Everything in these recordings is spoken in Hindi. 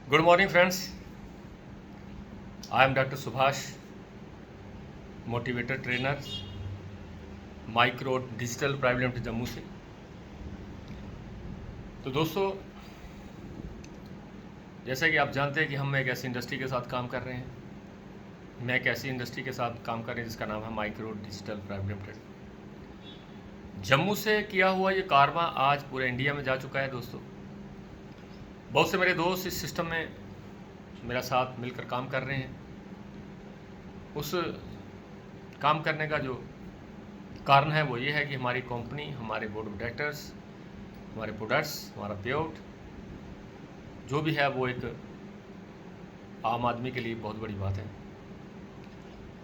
Good morning, friends. I am Dr. Subhash, motivator trainer, micro digital private limited Jammu से। तो दोस्तों, जैसा कि आप जानते हैं कि हम एक ऐसी इंडस्ट्री के साथ काम कर रहे हैं, मैं एक ऐसी इंडस्ट्री के साथ काम कर रहे हैं जिसका नाम है micro digital private limited. Jammu से किया हुआ ये कारवां आज पूरे इंडिया में जा चुका है। दोस्तों, बहुत से मेरे दोस्त इस सिस्टम में मेरा साथ मिलकर काम कर रहे हैं। उस काम करने का जो कारण है वो ये है कि हमारी कंपनी, हमारे बोर्ड ऑफ डायरेक्टर्स, हमारे प्रोडक्ट्स, हमारा पेआउट जो भी है वो एक आम आदमी के लिए बहुत बड़ी बात है।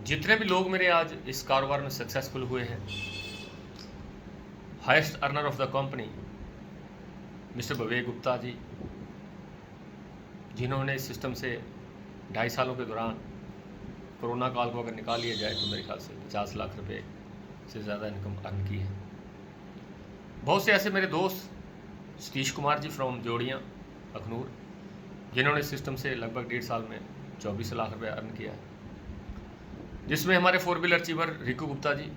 जितने भी लोग मेरे आज इस कारोबार में सक्सेसफुल हुए हैं, highest earner of the company mister Vivek Gupta ji, जिन्होंने इस सिस्टम से 2.5 सालों के दौरान कोरोना काल को अगर निकाल लिया जाए तो मेरे ख्याल से 50 लाख रुपए से ज़्यादा इनकम अर्न की है। बहुत से ऐसे मेरे दोस्त सतीश कुमार जी फ्रॉम जोड़ियाँ अखनूर, जिन्होंने इस सिस्टम से लगभग 1.5 साल में 24 लाख रुपए अर्न किया है। जिसमें हमारे 4 व्हीलर अचीवर रिकू गुप्ता जी,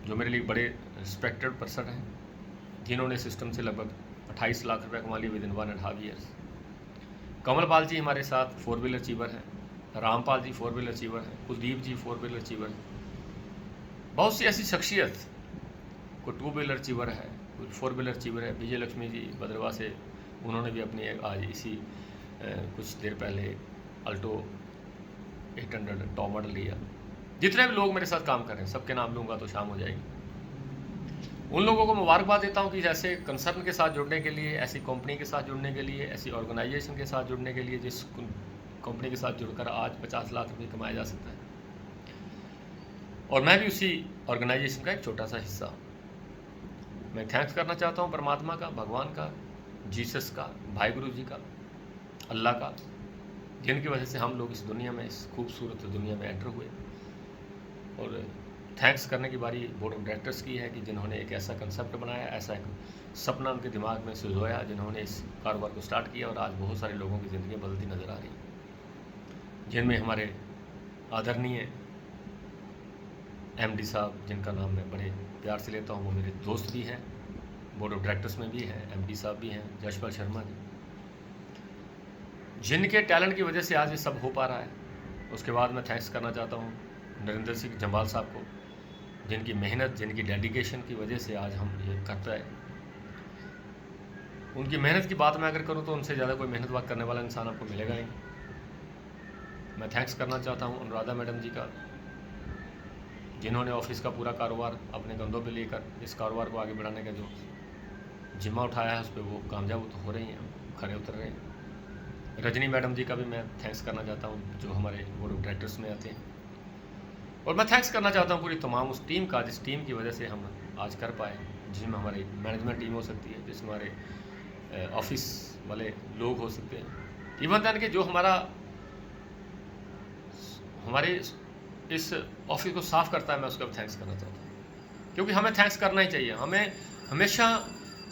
जो मेरे लिए बड़े रिस्पेक्टेड पर्सन हैं, जिन्होंने सिस्टम से लगभग 28 लाख रुपए कमा लिए विद इन 1.5 ईयर्स। कमलपाल जी हमारे साथ 4 व्हीलर अचीवर हैं, रामपाल जी 4 व्हीलर अचीवर हैं, कुलदीप जी 4 व्हीलर अचीवर हैं। बहुत सी ऐसी शख्सियत, कोई 2 व्हीलर अचीवर है, कोई 4 व्हीलर अचीवर है। विजय लक्ष्मी जी बदरवा से, उन्होंने भी अपनी आज इसी कुछ देर पहले अल्टो 800 टॉप मॉडल लिया। जितने भी लोग मेरे साथ काम कर रहे हैं सबके नाम लूँगा तो शाम हो जाएगी। उन लोगों को मुबारकबाद देता हूँ कि ऐसे कंसर्न के साथ जुड़ने के लिए, ऐसी कंपनी के साथ जुड़ने के लिए, ऐसी ऑर्गेनाइजेशन के साथ जुड़ने के लिए, जिस कंपनी के साथ जुड़कर आज 50 लाख रुपये कमाया जा सकता है। और मैं भी उसी ऑर्गेनाइजेशन का एक छोटा सा हिस्सा हूँ। मैं थैंक्स करना चाहता हूँ परमात्मा का, भगवान का, जीसस का, भाई गुरु जी का, अल्लाह का, जिनकी वजह से हम लोग इस दुनिया में, इस खूबसूरत दुनिया में एंटर हुए। और थैंक्स करने की बारी बोर्ड ऑफ डायरेक्टर्स की है कि जिन्होंने एक ऐसा कंसेप्ट बनाया, ऐसा एक सपना उनके दिमाग में सुझोया, जिन्होंने इस कारोबार को स्टार्ट किया। और आज बहुत सारे लोगों की ज़िंदगी बदलती नज़र आ रही है, जिनमें हमारे आदरणीय एमडी साहब, जिनका नाम मैं बड़े प्यार से लेता हूँ, वो मेरे दोस्त भी हैं, बोर्ड ऑफ डायरेक्टर्स में भी हैं, एमडी साहब भी हैं, जशपाल शर्मा जी, जिनके टैलेंट की वजह से आज ये सब हो पा रहा है। उसके बाद मैं थैंक्स करना चाहता हूँ नरेंद्र सिंह जम्वाल साहब को, जिनकी मेहनत, जिनकी डेडिकेशन की वजह से आज हम ये करते हैं। उनकी मेहनत की बात मैं अगर करूँ तो उनसे ज़्यादा कोई मेहनत बात करने वाला इंसान आपको मिलेगा ही। मैं थैंक्स करना चाहता हूँ अनुराधा मैडम जी का, जिन्होंने ऑफिस का पूरा कारोबार अपने कंधों पे लेकर इस कारोबार को आगे बढ़ाने का जो जिम्मा उठाया है, उस पर वो कामयाब तो हो रही हैं, खड़े उतर रहे हैं। रजनी मैडम जी का भी मैं थैंक्स करना चाहता हूँ, जो हमारे बोर्ड ऑफ डायरेक्टर्स में आते हैं। और मैं थैंक्स करना चाहता हूँ पूरी तमाम उस टीम का, जिस टीम की वजह से हम आज कर पाए, जिसमें हमारी मैनेजमेंट टीम हो सकती है, जिसमें हमारे ऑफिस वाले लोग हो सकते हैं, इवन दैन कि जो हमारे इस ऑफिस को साफ़ करता है, मैं उसका भी थैंक्स करना चाहता हूँ। क्योंकि हमें थैंक्स करना ही चाहिए, हमें हमेशा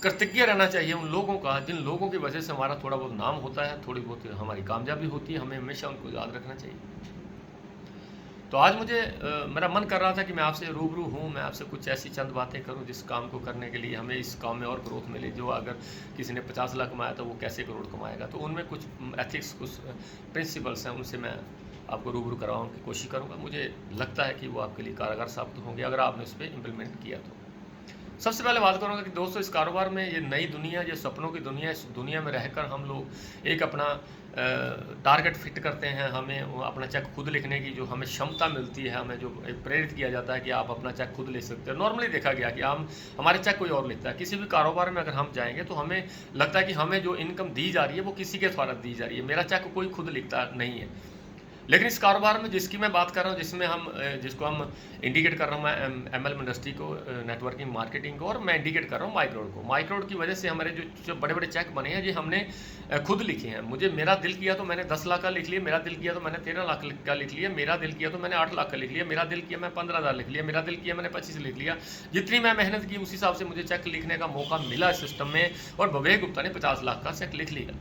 कृतज्ञ रहना चाहिए उन लोगों का, जिन लोगों की वजह से हमारा थोड़ा बहुत नाम होता है, थोड़ी बहुत हमारी कामयाबी होती है। हमें हमेशा उनको याद रखना चाहिए। तो आज मुझे मेरा मन कर रहा था कि मैं आपसे रूबरू हूँ, मैं आपसे कुछ ऐसी चंद बातें करूँ जिस काम को करने के लिए हमें इस काम में और ग्रोथ मिले। जो अगर किसी ने 50 लाख कमाया तो वो कैसे करोड़ कमाएगा, तो उनमें कुछ एथिक्स, कुछ प्रिंसिपल्स हैं, उनसे मैं आपको रूबरू करवाने की कोशिश करूँगा। मुझे लगता है कि वो आपके लिए कारगर साबित होंगे अगर आपने उस पर इम्प्लीमेंट किया तो। सबसे पहले बात करूँगा कि दोस्तों, इस कारोबार में ये नई दुनिया, ये सपनों की दुनिया, इस दुनिया में रहकर हम लोग एक अपना टारगेट फिट करते हैं। हमें अपना चेक खुद लिखने की जो हमें क्षमता मिलती है, हमें जो प्रेरित किया जाता है कि आप अपना चेक खुद ले सकते हो। नॉर्मली देखा गया कि हमारे चेक कोई और लिखता है। किसी भी कारोबार में अगर हम जाएंगे तो हमें लगता है कि हमें जो इनकम दी जा रही है वो किसी के द्वारा दी जा रही है, मेरा चेक कोई खुद लिखता नहीं है। लेकिन इस कारोबार में जिसकी मैं बात कर रहा हूँ, जिसको हम इंडिकेट कर रहा हूँ, मैं एमएलएम इंडस्ट्री को, नेटवर्किंग मार्केटिंग को, और मैं इंडिकेट कर रहा हूँ माइक्रोड को। माइक्रोड की वजह से हमारे जो बड़े बड़े चेक बने हैं, ये हमने खुद लिखे हैं। मेरा दिल किया तो मैंने 10 लाख का लिख लिया, मेरा दिल किया तो मैंने 13 लाख का लिख लिया, मेरा दिल किया तो मैंने 8 लाख का लिख लिया, मेरा दिल किया मैं 15,000 लिख लिया, मेरा दिल किया मैंने 25 लिख लिया। जितनी मैं मेहनत की उस हिसाब से मुझे चेक लिखने का मौका मिला सिस्टम में, और विवेक गुप्ता ने 50 लाख का चेक लिख लिया।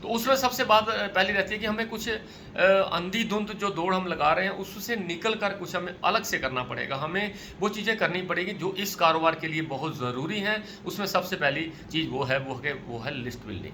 तो उसमें सबसे बात पहली रहती है कि हमें कुछ अंधी-धुंध जो दौड़ हम लगा रहे हैं उससे निकल कर कुछ हमें अलग से करना पड़ेगा। हमें वो चीज़ें करनी पड़ेगी जो इस कारोबार के लिए बहुत ज़रूरी हैं। उसमें सबसे पहली चीज़ वो है लिस्ट बिल्डिंग।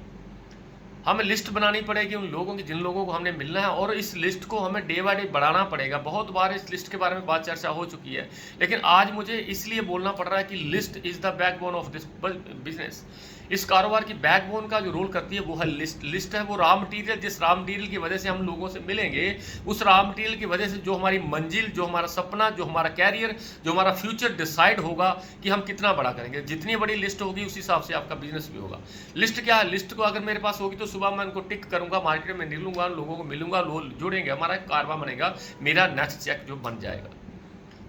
हमें लिस्ट बनानी पड़ेगी उन लोगों की जिन लोगों को हमने मिलना है, और इस लिस्ट को हमें डे बाय डे बढ़ाना पड़ेगा। बहुत बार इस लिस्ट के बारे में बात चर्चा हो चुकी है, लेकिन आज मुझे इसलिए बोलना पड़ रहा है कि list is the backbone of this business. इस कारोबार की बैकबोन का जो रोल करती है वो है लिस्ट। लिस्ट है वो रॉ मटेरियल, जिस रॉ मटेरियल की वजह से हम लोगों से मिलेंगे, उस रॉ मटेरियल की वजह से जो हमारी मंजिल, जो हमारा सपना, जो हमारा कैरियर, जो हमारा फ्यूचर डिसाइड होगा कि हम कितना बड़ा करेंगे। जितनी बड़ी लिस्ट होगी उस हिसाब से आपका बिजनेस भी होगा। लिस्ट क्या है? लिस्ट को अगर मेरे पास होगी तो सुबह मैं उनको टिक करूंगा, मार्केट में निकलूंगा, लोगों को मिलूंगा, लोग जुड़ेंगे, हमारा एक कारवा बनेगा, मेरा नेक्स्ट चेक जो बन जाएगा।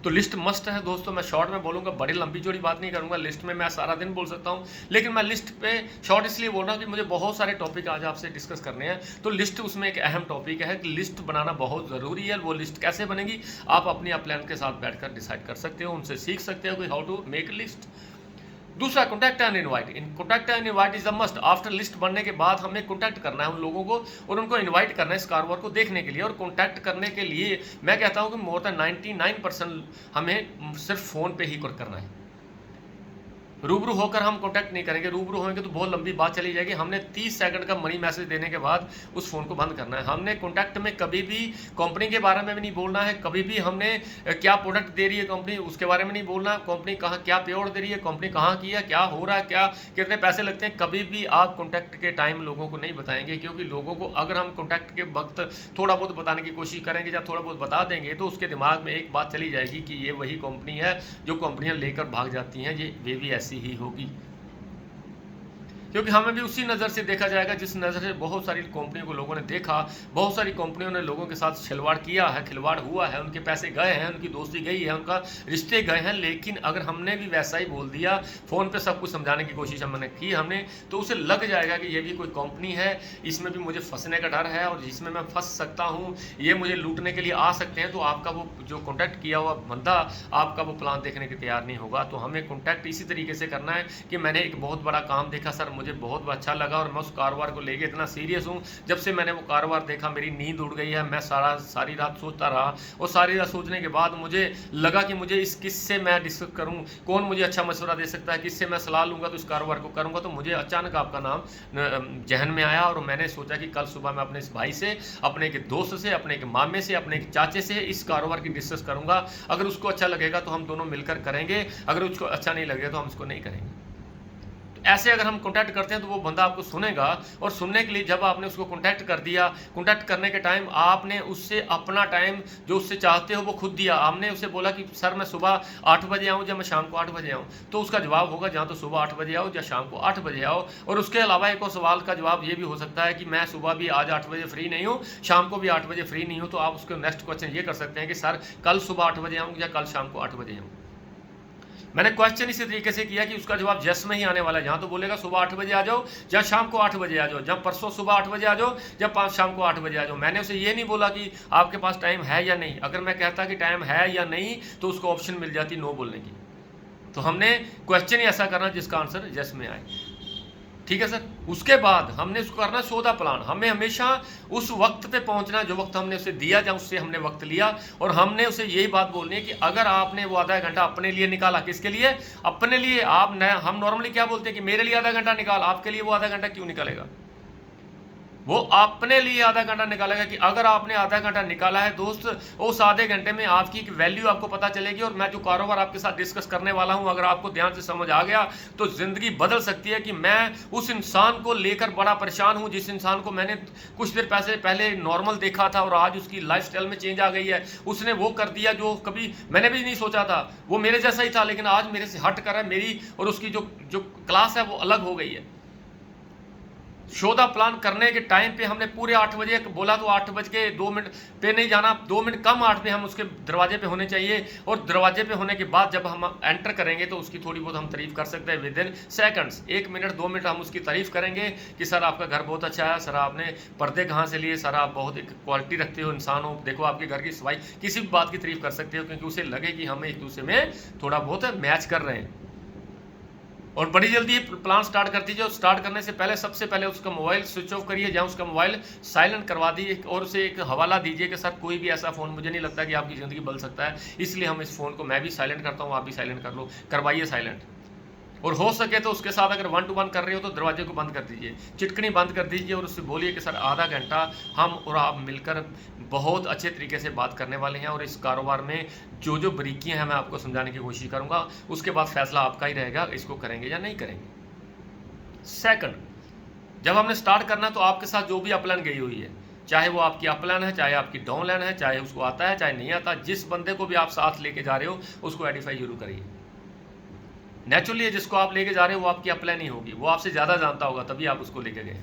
तो लिस्ट मस्ट है दोस्तों। मैं शॉर्ट में बोलूँगा, बड़ी लंबी चौड़ी बात नहीं करूँगा। लिस्ट में मैं सारा दिन बोल सकता हूँ, लेकिन मैं लिस्ट पे शॉर्ट इसलिए बोल रहा हूँ कि मुझे बहुत सारे टॉपिक आज आपसे डिस्कस करने हैं। तो लिस्ट उसमें एक अहम टॉपिक है कि लिस्ट बनाना बहुत ज़रूरी है। वो लिस्ट कैसे बनेगी आप अपनी प्लान के साथ बैठकर डिसाइड कर सकते हो, उनसे सीख सकते हो कि हाउ टू मेक लिस्ट। दूसरा, contact and invite. In contact and invite is the must. After list बनने के बाद हमें कॉन्टैक्ट करना है उन लोगों को और उनको इनवाइट करना है इस कारोबार को देखने के लिए। और कॉन्टैक्ट करने के लिए मैं कहता हूं कि मोर देन 99% हमें सिर्फ फ़ोन पे ही करना है। रूबरू होकर हम कॉन्टैक्ट नहीं करेंगे। रूबरू होंगे तो बहुत लंबी बात चली जाएगी। हमने 30 सेकंड का मनी मैसेज देने के बाद उस फ़ोन को बंद करना है। हमने कॉन्टैक्ट में कभी भी कंपनी के बारे में भी नहीं बोलना है, कभी भी हमने क्या प्रोडक्ट दे रही है कंपनी उसके बारे में नहीं बोलना, कंपनी कहाँ क्या पे आउट दे रही है, कंपनी कहाँ की है, क्या हो रहा है, क्या कितने पैसे लगते हैं, कभी भी आप कॉन्टैक्ट के टाइम लोगों को नहीं बताएंगे। क्योंकि लोगों को अगर हम कॉन्टैक्ट के वक्त थोड़ा बहुत बताने की कोशिश करेंगे या थोड़ा बहुत बता देंगे तो उसके दिमाग में एक बात चली जाएगी कि ये वही कंपनी है जो कंपनियाँ लेकर भाग जाती हैं, ये वे भी ऐसी ही होगी। क्योंकि हमें भी उसी नज़र से देखा जाएगा जिस नज़र से बहुत सारी कंपनियों को लोगों ने देखा। बहुत सारी कंपनियों ने लोगों के साथ खिलवाड़ किया है, खिलवाड़ हुआ है, उनके पैसे गए हैं, उनकी दोस्ती गई है, उनका रिश्ते गए हैं। लेकिन अगर हमने भी वैसा ही बोल दिया, फ़ोन पे सब कुछ समझाने की कोशिश हमने की तो उसे लग जाएगा कि ये भी कोई कंपनी है, इसमें भी मुझे फंसने का डर है और जिसमें मैं फंस सकता हूँ, ये मुझे लूटने के लिए आ सकते हैं। तो आपका वो जो कॉन्टैक्ट किया हुआ बंदा आपका वो प्लान देखने के तैयार नहीं होगा। तो हमें कॉन्टैक्ट इसी तरीके से करना है कि मैंने एक बहुत बड़ा काम देखा सर, मुझे बहुत अच्छा लगा और मैं उस कारोबार को लेके इतना सीरियस हूँ। जब से मैंने वो कारोबार देखा मेरी नींद उड़ गई है। मैं सारी रात सोचता रहा और सारी रात सोचने के बाद मुझे लगा कि मुझे इस किससे मैं डिस्कस करूँ, कौन मुझे अच्छा मशवरा दे सकता है, किससे मैं सलाह लूँगा तो इस कारोबार को करूँगा। तो मुझे अचानक आपका नाम जहन में आया और मैंने सोचा कि कल सुबह मैं अपने इस भाई से, अपने एक दोस्त से, अपने एक मामे से, अपने एक चाचे से इस कारोबार की डिस्कस करूँगा। अगर उसको अच्छा लगेगा तो हम दोनों मिलकर करेंगे, अगर उसको अच्छा नहीं लगेगा तो हम इसको नहीं करेंगे। ऐसे अगर हम कॉन्टैक्ट करते हैं तो वो बंदा आपको सुनेगा और सुनने के लिए जब आपने उसको कॉन्टैक्ट कर दिया, कॉन्टैक्ट करने के टाइम आपने उससे अपना टाइम जो उससे चाहते हो वो खुद दिया। आपने उसे बोला कि सर मैं सुबह 8 बजे आऊँ या मैं शाम को 8 बजे आऊँ, तो उसका जवाब होगा या तो सुबह 8 बजे आओ या शाम को 8 बजे आओ। और उसके अलावा एक और सवाल का जवाब ये भी हो सकता है कि मैं सुबह भी आज 8 बजे फ्री नहीं हूँ, शाम को भी 8 बजे फ्री नहीं हूँ। तो आप उसको नेक्स्ट क्वेश्चन ये कर सकते हैं कि सर कल सुबह 8 बजे आऊँ या कल शाम को 8 बजे आऊँ। मैंने क्वेश्चन इसी तरीके से किया कि उसका जवाब यस में ही आने वाला है। जहाँ तो बोलेगा सुबह 8 बजे आ जाओ या शाम को 8 बजे आ जाओ, जब परसों सुबह 8 बजे आ जाओ या शाम को 8 बजे आ जाओ। मैंने उसे ये नहीं बोला कि आपके पास टाइम है या नहीं। अगर मैं कहता कि टाइम है या नहीं तो उसको ऑप्शन मिल जाती नो बोलने की। तो हमने क्वेश्चन ही ऐसा करना जिसका आंसर यस में आए। ठीक है सर। उसके बाद हमने उसको करना सौदा प्लान। हमें हमेशा उस वक्त पे पहुंचना जो वक्त हमने उसे दिया या उससे हमने वक्त लिया, और हमने उसे यही बात बोलनी है कि अगर आपने वो आधा घंटा अपने लिए निकाला, किसके लिए? अपने लिए। हम नॉर्मली क्या बोलते हैं कि मेरे लिए आधा घंटा निकाल, आपके लिए वो आधा घंटा क्यों निकालेगा? वो अपने लिए आधा घंटा निकालेगा। कि अगर आपने आधा घंटा निकाला है दोस्त, उस आधे घंटे में आपकी एक वैल्यू आपको पता चलेगी। और मैं जो कारोबार आपके साथ डिस्कस करने वाला हूं, अगर आपको ध्यान से समझ आ गया तो जिंदगी बदल सकती है। कि मैं उस इंसान को लेकर बड़ा परेशान हूं जिस इंसान को मैंने कुछ देर पहले नॉर्मल देखा था और आज उसकी लाइफस्टाइल में चेंज आ गई है। उसने वो कर दिया जो कभी मैंने भी नहीं सोचा था। वो मेरे जैसा ही था लेकिन आज मेरे से हट कर है। मेरी और उसकी जो क्लास है वो अलग हो गई है। सौदा प्लान करने के टाइम पे हमने पूरे 8 बजे बोला तो 8 बज के 2 मिनट पे नहीं जाना, 2 मिनट कम 8 पे हम उसके दरवाजे पे होने चाहिए। और दरवाजे पे होने के बाद जब हम एंटर करेंगे तो उसकी थोड़ी बहुत हम तारीफ कर सकते हैं with in seconds. 1 minute 2 minute हम उसकी तारीफ करेंगे कि सर आपका घर बहुत अच्छा है, सर आपने पर्दे कहाँ से लिए, सर आप बहुत एक क्वालिटी रखते हो, इंसान हो, देखो आपके घर की सफाई, किसी भी बात की तारीफ कर सकते हो क्योंकि उसे लगे कि हम एक दूसरे में थोड़ा बहुत मैच कर रहे हैं। और बड़ी जल्दी प्लान स्टार्ट कर दीजिए, और स्टार्ट करने से पहले सबसे पहले उसका मोबाइल स्विच ऑफ करिए, या उसका मोबाइल साइलेंट करवा दीजिए, और उसे एक हवाला दीजिए कि सर कोई भी ऐसा फ़ोन मुझे नहीं लगता कि आपकी ज़िंदगी बदल सकता है, इसलिए हम इस फ़ोन को मैं भी साइलेंट करता हूँ, आप भी साइलेंट कर लो, करवाइए साइलेंट। और हो सके तो उसके साथ अगर 1 to 1 कर रहे हो तो दरवाजे को बंद कर दीजिए, चिटकनी बंद कर दीजिए, और उससे बोलिए कि सर आधा घंटा हम और आप मिलकर बहुत अच्छे तरीके से बात करने वाले हैं, और इस कारोबार में जो जो बारीकियां हैं मैं आपको समझाने की कोशिश करूंगा, उसके बाद फैसला आपका ही रहेगा, इसको करेंगे या नहीं करेंगे। सेकंड, जब हमने स्टार्ट करना तो आपके साथ जो भी अपलाइन गई हुई है, चाहे वो आपकी अपलाइन है, चाहे आपकी डाउनलाइन है, चाहे उसको आता है चाहे नहीं आता, जिस बंदे को भी आप साथ लेके जा रहे हो उसको आइडेंटिफाई जरूर करिए। नेचुरली जिसको आप लेके जा रहे हो वो आपकी अपलाइन नहीं होगी, वो आपसे ज़्यादा जानता होगा, तभी आप उसको लेके गए।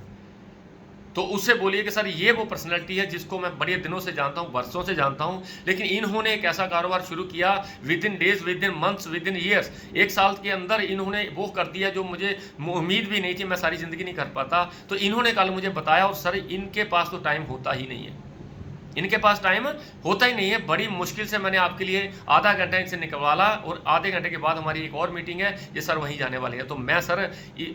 तो उससे बोलिए कि सर ये वो पर्सनैलिटी है जिसको मैं बड़े दिनों से जानता हूँ, वर्षों से जानता हूँ, लेकिन इन्होंने एक ऐसा कारोबार शुरू किया with in days, with in months, with in years, 1 साल के अंदर इन्होंने वो कर दिया जो मुझे उम्मीद भी नहीं थी, मैं सारी ज़िंदगी नहीं कर पाता। तो इन्होंने कल मुझे बताया, और सर इनके पास तो टाइम होता ही नहीं है, इनके पास टाइम होता ही नहीं है। बड़ी मुश्किल से मैंने आपके लिए आधा घंटा इनसे निकलवाला, और आधे घंटे के बाद हमारी एक और मीटिंग है, ये सर वहीं जाने वाले हैं। तो मैं सर,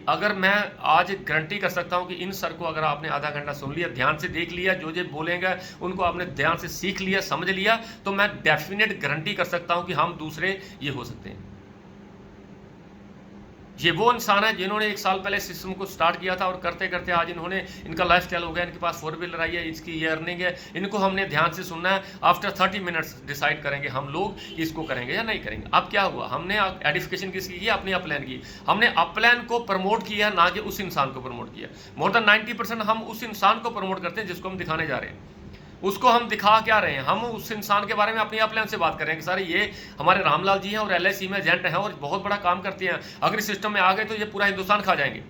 अगर मैं आज गारंटी कर सकता हूं कि इन सर को अगर आपने आधा घंटा सुन लिया, ध्यान से देख लिया, जो जो बोलेंगे उनको आपने ध्यान से सीख लिया, समझ लिया, तो मैं डेफिनेट गारंटी कर सकता हूं कि हम दूसरे ये हो सकते हैं। ये वो इंसान है जिन्होंने 1 साल पहले सिस्टम को स्टार्ट किया था, और करते करते आज इन्होंने, इनका लाइफ स्टाइल हो गया, इनके पास 4 व्हीलर आई है, इसकी ये अर्निंग है। इनको हमने ध्यान से सुनना है। आफ्टर 30 मिनट्स डिसाइड करेंगे हम लोग इसको करेंगे या नहीं करेंगे। अब क्या हुआ, हमने एडिफिकेशन किसकी की, अपनी अपलाइन की। हमने अपलाइन को प्रमोट किया, ना कि उस इंसान को प्रमोट किया। मोर देन 90% हम उस इंसान को प्रमोट करते हैं जिसको हम दिखाने जा रहे हैं। उसको हम दिखा क्या रहे हैं, हम उस इंसान के बारे में अपनी अपलाइन से बात कर रहे हैं कि सर ये हमारे रामलाल जी हैं और LIC में एजेंट हैं और बहुत बड़ा काम करते हैं, अगर इस सिस्टम में आ गए तो ये पूरा हिंदुस्तान खा जाएंगे।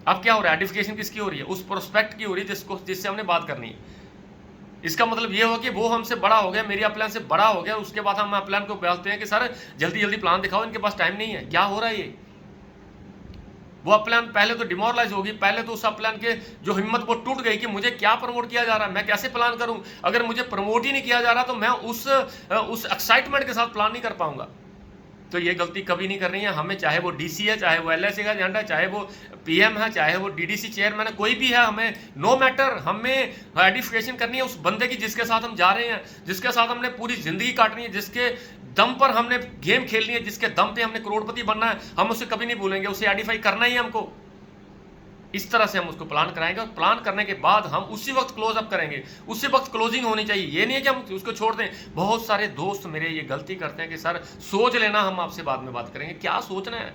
अब क्या हो रहा है, आइडेंटिफिकेशन किसकी हो रही है, उस प्रोस्पेक्ट की हो रही है जिससे हमने बात करनी है। इसका मतलब ये हो कि वो हमसे बड़ा हो गया, मेरी अपलाइन से बड़ा हो गया, उसके बाद हम अपलाइन को बोलते हैं कि सर जल्दी जल्दी प्लान दिखाओ, इनके पास टाइम नहीं है। क्या हो रहा है ये, वो अपलाइन पहले तो डिमोरलाइज होगी, पहले तो उस अपलाइन के जो हिम्मत वो टूट गई कि मुझे क्या प्रमोट किया जा रहा है, मैं कैसे प्लान करूं, अगर मुझे प्रमोट ही नहीं किया जा रहा तो मैं उस एक्साइटमेंट के साथ प्लान नहीं कर पाऊंगा। तो ये गलती कभी नहीं करनी है हमें, चाहे वो DC है, चाहे वो LIC का एजेंट है, चाहे वो PM है, चाहे वो DDC चेयरमैन है, कोई भी है, हमें नो मैटर, हमें आइडेंटिफिकेशन करनी है उस बंदे की जिसके साथ हम जा रहे हैं, जिसके साथ हमने पूरी जिंदगी काटनी है, जिसके दम पर हमने गेम खेलनी है, जिसके दम पे हमने करोड़पति बनना है। हम उसे कभी नहीं भूलेंगे, उसे आइडेंटिफाई करना ही हमको। इस तरह से हम उसको प्लान कराएंगे, और प्लान करने के बाद हम उसी वक्त क्लोज अप करेंगे, उसी वक्त क्लोजिंग होनी चाहिए। ये नहीं है कि हम उसको छोड़ दें। बहुत सारे दोस्त मेरे ये गलती करते हैं कि सर सोच लेना, हम आपसे बाद में बात करेंगे। क्या सोचना है,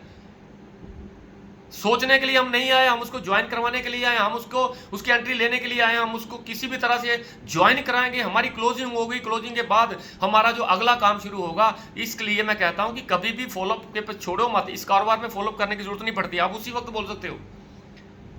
सोचने के लिए हम नहीं आए, हम उसको ज्वाइन करवाने के लिए आए, हम उसको उसकी एंट्री लेने के लिए आए, हम उसको किसी भी तरह से ज्वाइन कराएंगे। हमारी क्लोजिंग होगी, क्लोजिंग के बाद हमारा जो अगला काम शुरू होगा। इसके लिए मैं कहता हूं कि कभी भी फॉलोअप के पे छोड़ो मत। इस कारोबार में फॉलोअप करने की जरूरत नहीं पड़ती, आप उसी वक्त बोल सकते हो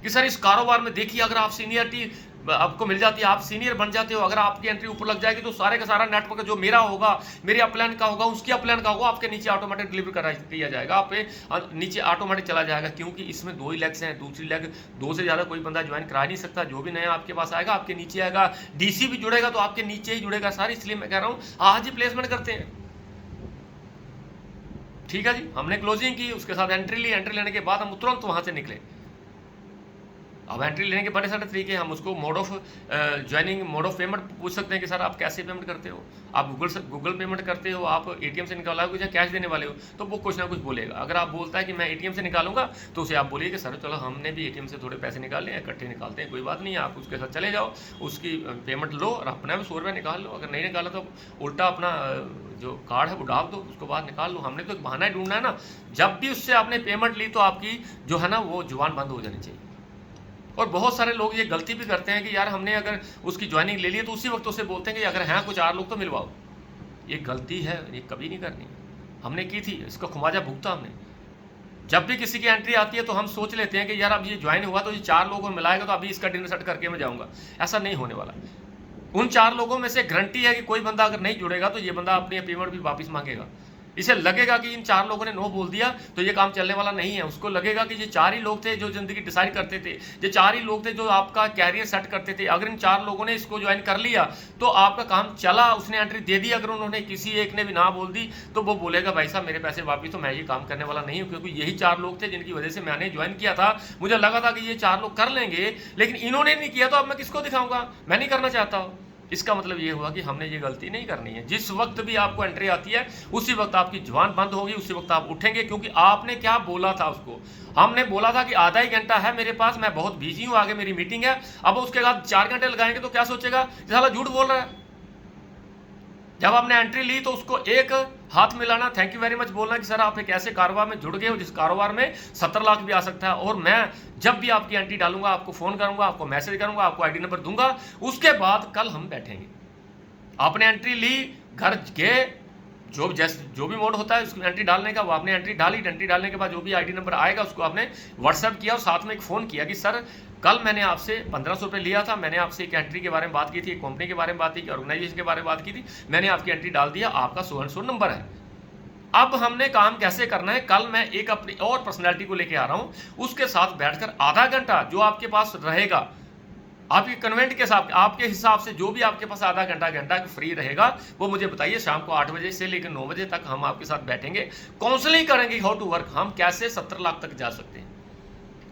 कि सर इस कारोबार में देखिए, अगर आप सीनियरिटी आपको मिल जाती है, आप सीनियर बन जाते हो, अगर आपकी एंट्री ऊपर लग जाएगी तो सारे का सारा नेटवर्क जो मेरा होगा, मेरे अपलाइन का होगा, उसकी अपलाइन का होगा, आपके नीचे ऑटोमेटिक डिलीवर करा दिया जाएगा, आप पे नीचे ऑटोमेटिक चला जाएगा। क्योंकि इसमें 2 ही लेग्स हैं, दूसरी लेग 2 से ज़्यादा कोई बंदा ज्वाइन करा नहीं सकता। जो भी नया आपके पास आएगा आपके नीचे आएगा, DC भी जुड़ेगा तो आपके नीचे ही जुड़ेगा सारी। इसलिए मैं कह रहा हूँ आज ही प्लेसमेंट करते हैं। ठीक है जी, हमने क्लोजिंग की, उसके साथ एंट्री ली, एंट्री लेने के बाद हम तुरंत वहाँ से निकले। अब एंट्री लेने के बड़े सारे तरीके हैं, हम उसको mode of joining, mode of payment पूछ सकते हैं कि सर आप कैसे पेमेंट करते हो, आप गूगल पेमेंट करते हो, आप ATM से निकालोगे या कैश देने वाले हो, तो वो कुछ ना कुछ बोलेगा। अगर आप बोलता है कि मैं ATM से निकालूंगा तो उसे आप बोलिए कि सर चलो हमने भी ATM से थोड़े पैसे निकाले हैं, इकट्ठे निकालते हैं, कोई बात नहीं है, आप उसके साथ चले जाओ, उसकी पेमेंट लो और अपना भी 100 रुपये निकाल लो। अगर नहीं निकाला तो उल्टा अपना जो कार्ड है वो डाल दो, उसको बाद निकाल लो। हमने तो एक बहाना ही ढूंढना है ना। जब भी उससे आपने पेमेंट ली तो आपकी जो है ना वो जुबान बंद हो जानी चाहिए। और बहुत सारे लोग ये गलती भी करते हैं कि यार हमने अगर उसकी ज्वाइनिंग ले ली तो उसी वक्त उसे बोलते हैं कि अगर हैं कुछ 4 लोग तो मिलवाओ। ये गलती है, ये कभी नहीं करनी। हमने की थी, इसका खुमाजा भुगता हमने। जब भी किसी की एंट्री आती है तो हम सोच लेते हैं कि यार अब ये ज्वाइन हुआ तो ये 4 लोगों को मिलाएगा तो अभी इसका डिनर सेट करके मैं जाऊँगा। ऐसा नहीं होने वाला। उन 4 लोगों में से गारंटी है कि कोई बंदा अगर नहीं जुड़ेगा तो ये बंदा अपनी पेमेंट भी वापस मांगेगा। इसे लगेगा कि इन 4 लोगों ने नो बोल दिया तो ये काम चलने वाला नहीं है। उसको लगेगा कि ये 4 ही लोग थे जो ज़िंदगी डिसाइड करते थे, ये 4 ही लोग थे जो आपका कैरियर सेट करते थे। अगर इन 4 लोगों ने इसको ज्वाइन कर लिया तो आपका काम चला, उसने एंट्री दे दी। अगर उन्होंने किसी एक ने भी ना बोल दी तो वो बोलेगा भाई साहब मेरे पैसे वापिस, तो मैं ये काम करने वाला नहीं हूँ, क्योंकि यही 4 लोग थे जिनकी वजह से मैंने ज्वाइन किया था। मुझे लगा था कि ये 4 लोग कर लेंगे, लेकिन इन्होंने नहीं किया तो अब मैं किसको दिखाऊंगा, मैं नहीं करना चाहता हूँ। इसका मतलब ये हुआ कि हमने ये गलती नहीं करनी है। जिस वक्त भी आपको एंट्री आती है उसी वक्त आपकी जुबान बंद होगी, उसी वक्त आप उठेंगे, क्योंकि आपने क्या बोला था उसको। हमने बोला था कि आधा ही घंटा है मेरे पास, मैं बहुत बिजी हूं, आगे मेरी मीटिंग है। अब उसके बाद 4 घंटे लगाएंगे तो क्या सोचेगा, साला झूठ बोल रहा है। जब आपने एंट्री ली तो उसको एक हाथ मिलाना, थैंक यू वेरी मच बोलना कि सर आप एक ऐसे कारोबार में जुड़ गए हो जिस कारोबार में 70 लाख भी आ सकता है, और मैं जब भी आपकी एंट्री डालूंगा आपको फोन करूंगा, आपको मैसेज करूंगा, आपको आईडी नंबर दूंगा। उसके बाद कल हम बैठेंगे। आपने एंट्री ली, घर गए, जो भी मोड होता है उसकी एंट्री डालने का, वो आपने एंट्री डाली। एंट्री डालने के बाद जो भी आईडी नंबर आएगा उसको आपने व्हाट्सएप किया और साथ में एक फ़ोन किया कि सर कल मैंने आपसे 1500 रुपये लिया था, मैंने आपसे एक एंट्री के बारे में बात की थी, एक कंपनी के बारे में बात की, ऑर्गेनाइजेशन के बारे में बात की थी, मैंने आपकी एंट्री डाल दिया, आपका सो एंड सो नंबर है। अब हमने काम कैसे करना है, कल मैं एक अपनी और पर्सनैलिटी को लेके आ रहा हूँ, उसके साथ बैठकर आधा घंटा जो आपके पास रहेगा, आपके कन्वेंट के साथ आपके हिसाब से जो भी आपके पास आधा घंटा फ्री रहेगा वो मुझे बताइए। शाम को 8 बजे से लेकर 9 बजे तक हम आपके साथ बैठेंगे, काउंसलिंग करेंगे, हाउ टू वर्क, हम कैसे 70 लाख तक जा सकते हैं।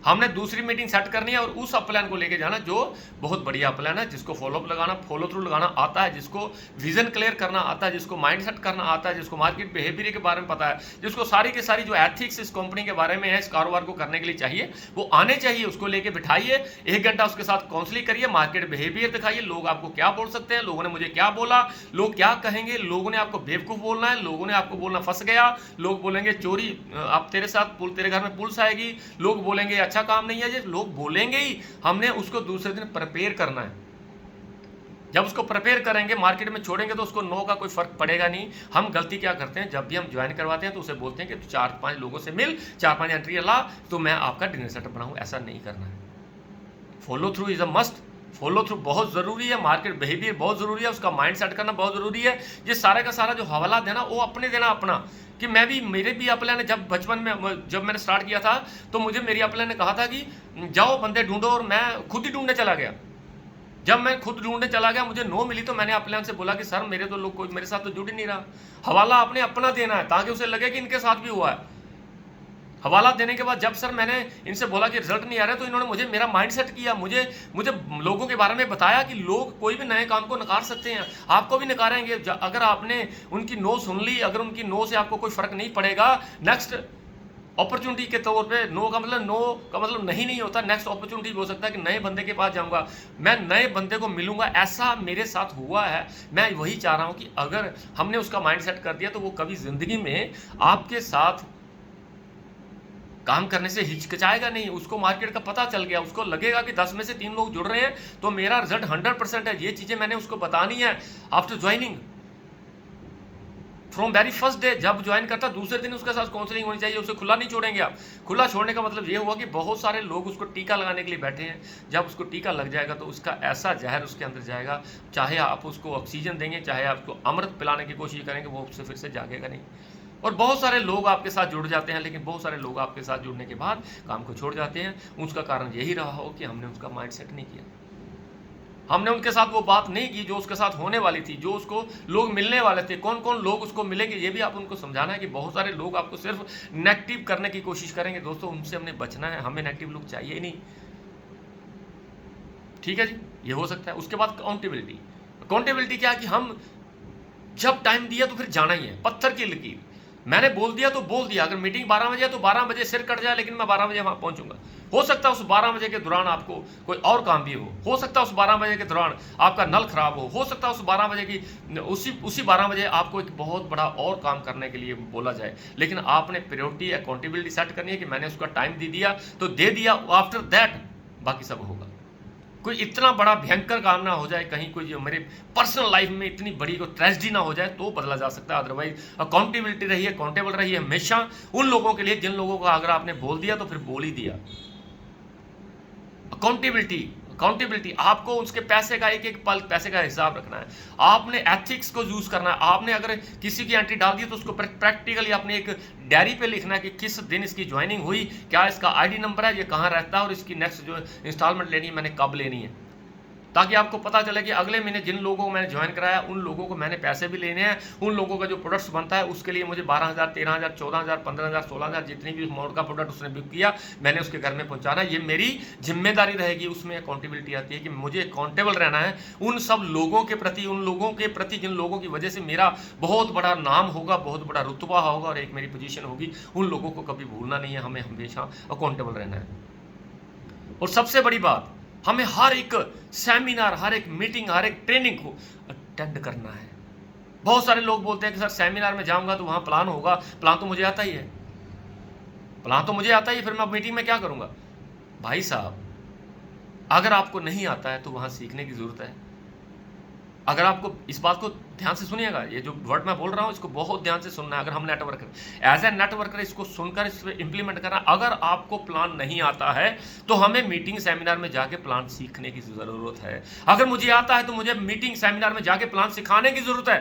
हमने दूसरी मीटिंग सेट करनी है और उस अपलाइन को लेके जाना जो बहुत बढ़िया अपलाइन है, जिसको फॉलो थ्रू लगाना आता है, जिसको विजन क्लियर करना आता है, जिसको माइंड सेट करना आता है, जिसको मार्केट बिहेवियर के बारे में पता है, जिसको सारी की सारी जो एथिक्स इस कंपनी के बारे में है, इस कारोबार को करने के लिए चाहिए, वो आने चाहिए। उसको लेके बिठाइए, 1 घंटा उसके साथ काउंसलिंग करिए, मार्केट बिहेवियर दिखाइए, लोग आपको क्या बोल सकते हैं, लोगों ने मुझे क्या बोला, लोग क्या कहेंगे, लोगों ने आपको बेवकूफ़ बोलना है, लोगों ने आपको बोलना फंस गया, लोग बोलेंगे चोरी, अब तेरे साथ तेरे घर में पुलिस आएगी, लोग बोलेंगे अच्छा काम नहीं है, लोग बोलेंगे ही। हमने उसको दूसरे दिन प्रिपेयर करना है। जब उसको प्रिपेयर करेंगे, मार्केट में छोड़ेंगे तो उसको नो का कोई फर्क पड़ेगा नहीं। हम गलती क्या करते हैं, जब भी हम ज्वाइन करवाते हैं तो उसे बोलते हैं कि 4-5 लोगों से मिल, 4-5 एंट्री ला तो मैं आपका डिनर सेटअप बनाऊं। ऐसा नहीं करना है। Follow through is a must, follow through बहुत जरूरी है, मार्केट बिहेवियर बहुत जरूरी है, उसका माइंड सेट करना बहुत जरूरी है। ये सारा का सारा जो हवाला देना वो अपने देना अपना, कि मैं भी, मेरे भी अपलाइन ने जब बचपन में जब मैंने स्टार्ट किया था तो मुझे मेरी अपलाइन ने कहा था कि जाओ बंदे ढूंढो, और मैं खुद ही ढूंढने चला गया। जब मैं खुद ढूंढने चला गया, मुझे नो मिली तो मैंने अपलाइन से बोला कि सर मेरे तो लोग कोई मेरे साथ तो जुड़ ही नहीं रहा। हवाला आपने अपना देना है ताकि उसे लगे कि इनके साथ भी हुआ है। हवाला देने के बाद जब सर मैंने इनसे बोला कि रिजल्ट नहीं आ रहा, तो इन्होंने मुझे मेरा माइंड सेट किया, मुझे लोगों के बारे में बताया कि लोग कोई भी नए काम को नकार सकते हैं, आपको भी नकारेंगे। अगर आपने उनकी नो सुन ली, अगर उनकी नो से आपको कोई फर्क नहीं पड़ेगा, नेक्स्ट अपॉर्चुनिटी के तौर पे नो का मतलब नहीं होता, नेक्स्ट अपॉर्चुनिटी हो सकता है कि नए बंदे के पास जाऊंगा, मैं नए बंदे को मिलूंगा। ऐसा मेरे साथ हुआ है। मैं वही चाह रहा हूं कि अगर हमने उसका माइंड सेट कर दिया तो वो कभी जिंदगी में आपके साथ काम करने से हिचकिचाएगा नहीं। उसको मार्केट का पता चल गया, उसको लगेगा कि 10 में से 3 लोग जुड़ रहे हैं तो मेरा रिजल्ट 100% है। ये चीजें मैंने उसको बतानी है after joining, from very first day. जब ज्वाइन करता दूसरे दिन उसके साथ काउंसलिंग होनी चाहिए, उसे खुला नहीं छोड़ेंगे आप। खुला छोड़ने का मतलब ये हुआ कि बहुत सारे लोग उसको टीका लगाने के लिए बैठे हैं। जब उसको टीका लग जाएगा तो उसका ऐसा जहर उसके अंदर जाएगा, चाहे आप उसको ऑक्सीजन देंगे, चाहे आप उसको अमृत पिलाने की कोशिश करेंगे, वो उससे फिर से जागेगा नहीं। और बहुत सारे लोग आपके साथ जुड़ जाते हैं, लेकिन बहुत सारे लोग आपके साथ जुड़ने के बाद काम को छोड़ जाते हैं। उसका कारण यही रहा हो कि हमने उसका माइंड सेट नहीं किया, हमने उनके साथ वो बात नहीं की जो उसके साथ होने वाली थी, जो उसको लोग मिलने वाले थे। कौन कौन लोग उसको मिलेंगे ये भी आप उनको समझाना है कि बहुत सारे लोग आपको सिर्फ नेगेटिव करने की कोशिश करेंगे। दोस्तों उनसे हमने बचना है, हमें नेगेटिव लोग चाहिए ही नहीं। ठीक है जी, ये हो सकता है। उसके बाद अकाउंटेबिलिटी। अकाउंटेबिलिटी क्या है कि हम जब टाइम दिया तो फिर जाना ही है, पत्थर की लकीर। मैंने बोल दिया तो बोल दिया, अगर मीटिंग 12 बजे है तो 12 बजे सिर कट जाए, लेकिन मैं 12 बजे वहां पहुंचूंगा। हो सकता है उस 12 बजे के दौरान आपको कोई और काम भी हो सकता है उस 12 बजे के दौरान आपका नल खराब हो सकता है उस 12 बजे की उसी 12 बजे आपको एक बहुत बड़ा और काम करने के लिए बोला जाए। लेकिन आपने प्रायोरिटी अकाउंटेबिलिटी सेट करनी है कि मैंने उसका टाइम दे दिया तो दे दिया, आफ्टर दैट बाकी सब होगा। कोई इतना बड़ा भयंकर काम ना हो जाए, कहीं कोई जो मेरे पर्सनल लाइफ में इतनी बड़ी कोई ट्रेजेडी ना हो जाए तो बदला जा सकता है। अदरवाइज अकाउंटेबिलिटी रही है, अकाउंटेबल रही है हमेशा उन लोगों के लिए जिन लोगों को अगर आपने बोल दिया तो फिर बोल ही दिया। अकाउंटेबिलिटी अकाउंटेबिलिटी, आपको उसके पैसे का एक एक पल पैसे का हिसाब रखना है, आपने एथिक्स को यूज करना है। आपने अगर किसी की एंट्री डाल दी तो उसको प्रैक्टिकली अपने एक डायरी पे लिखना है कि किस दिन इसकी ज्वाइनिंग हुई, क्या इसका आईडी नंबर है, ये कहाँ रहता है और इसकी नेक्स्ट जो इंस्टॉलमेंट लेनी है मैंने कब लेनी है, ताकि आपको पता चले कि अगले महीने जिन लोगों को मैंने ज्वाइन कराया उन लोगों को मैंने पैसे भी लेने हैं, उन लोगों का जो प्रोडक्ट्स बनता है उसके लिए मुझे 12,000, 13,000, 14,000, 15,000, 16,000 जितनी भी अमाउंट का प्रोडक्ट उसने बुक किया मैंने उसके घर में पहुंचाना, ये मेरी जिम्मेदारी रहेगी। उसमें अकाउंटेबिलिटी आती है कि मुझे अकाउंटेबल रहना है उन सब लोगों के प्रति, उन लोगों के प्रति जिन लोगों की वजह से मेरा बहुत बड़ा नाम होगा, बहुत बड़ा रुतबा होगा और एक मेरी पोजीशन होगी। उन लोगों को कभी भूलना नहीं है, हमें हमेशा अकाउंटेबल रहना है। और सबसे बड़ी बात, हमें हर एक सेमिनार, हर एक मीटिंग, हर एक ट्रेनिंग को अटेंड करना है। बहुत सारे लोग बोलते हैं कि सर सेमिनार में जाऊंगा तो वहां प्लान होगा, प्लान तो मुझे आता ही है, प्लान तो मुझे आता ही है, फिर मैं मीटिंग में क्या करूंगा? भाई साहब, अगर आपको नहीं आता है तो वहां सीखने की जरूरत है। अगर आपको इस बात को ध्यान से सुनिएगा, ये जो वर्ड मैं बोल रहा हूँ इसको बहुत ध्यान से सुनना है। अगर हम नेटवर्कर, एज ए नेटवर्कर इसको सुनकर इस पर इंप्लीमेंट करना। अगर आपको प्लान नहीं आता है तो हमें मीटिंग सेमिनार में जाके प्लान सीखने की जरूरत है। अगर मुझे आता है तो मुझे मीटिंग सेमिनार में जाके प्लान सिखाने की जरूरत है।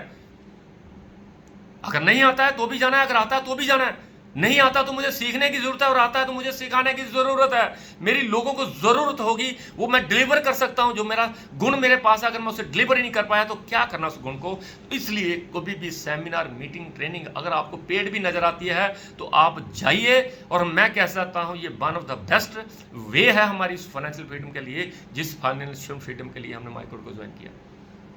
अगर नहीं आता है तो भी जाना है, अगर आता है तो भी जाना है। नहीं आता तो मुझे सीखने की जरूरत है और आता है तो मुझे सिखाने की जरूरत है। मेरी लोगों को जरूरत होगी, वो मैं डिलीवर कर सकता हूं। जो मेरा गुण मेरे पास है, अगर मैं उसे डिलीवर ही नहीं कर पाया तो क्या करना उस गुण को। इसलिए कभी भी सेमिनार, मीटिंग, ट्रेनिंग अगर आपको पेड भी नजर आती है तो आप जाइए। और मैं कह सकता हूं ये one of the best way है हमारी फाइनेंशियल फ्रीडम के लिए, जिस फाइनेंशियल फ्रीडम के लिए हमने माइक्रो को ज्वाइन किया।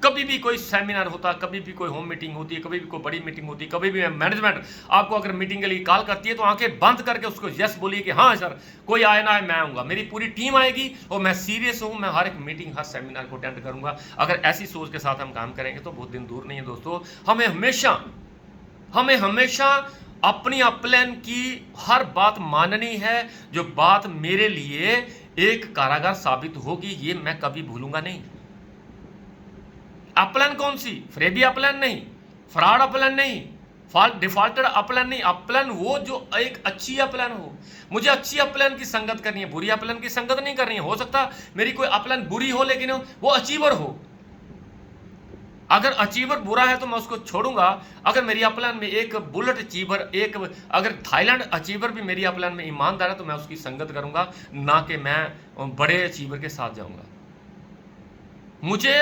कभी भी कोई सेमिनार होता, कभी भी कोई होम मीटिंग होती है, कभी भी कोई बड़ी मीटिंग होती है, कभी भी मैनेजमेंट आपको अगर मीटिंग के लिए कॉल करती है तो आंखें बंद करके उसको यस बोलिए कि हाँ सर, कोई आए ना आए मैं आऊंगा, मेरी पूरी टीम आएगी और मैं सीरियस हूं, मैं हर एक मीटिंग, हर सेमिनार को अटेंड करूंगा। अगर ऐसी सोच के साथ हम काम करेंगे तो बहुत दिन दूर नहीं है दोस्तों। हमें हमेशा अपनी अपलाइन की हर बात माननी है। जो बात मेरे लिए एक कारागार साबित होगी, ये मैं कभी भूलूंगा नहीं। अपलाइन कौन सी? फ्रेबी अपलाइन नहीं, फ्रॉड अपलाइन नहीं, डिफॉल्टेड अपलाइन नहीं। अपलाइन वो जो एक अच्छी अपलाइन हो। मुझे अच्छी अपलाइन की संगत करनी है, बुरी अपलाइन की संगत नहीं करनी है। हो सकता मेरी कोई अपलाइन बुरी हो लेकिन वो अचीवर हो। अगर अचीवर बुरा है तो मैं उसको छोड़ूंगा। अगर मेरी अपलाइन में एक बुलेट अचीवर, एक अगर थाईलैंड अचीवर भी मेरी अपलाइन में ईमानदार है तो मैं उसकी संगत करूंगा, ना कि मैं बड़े अचीवर के साथ जाऊंगा। मुझे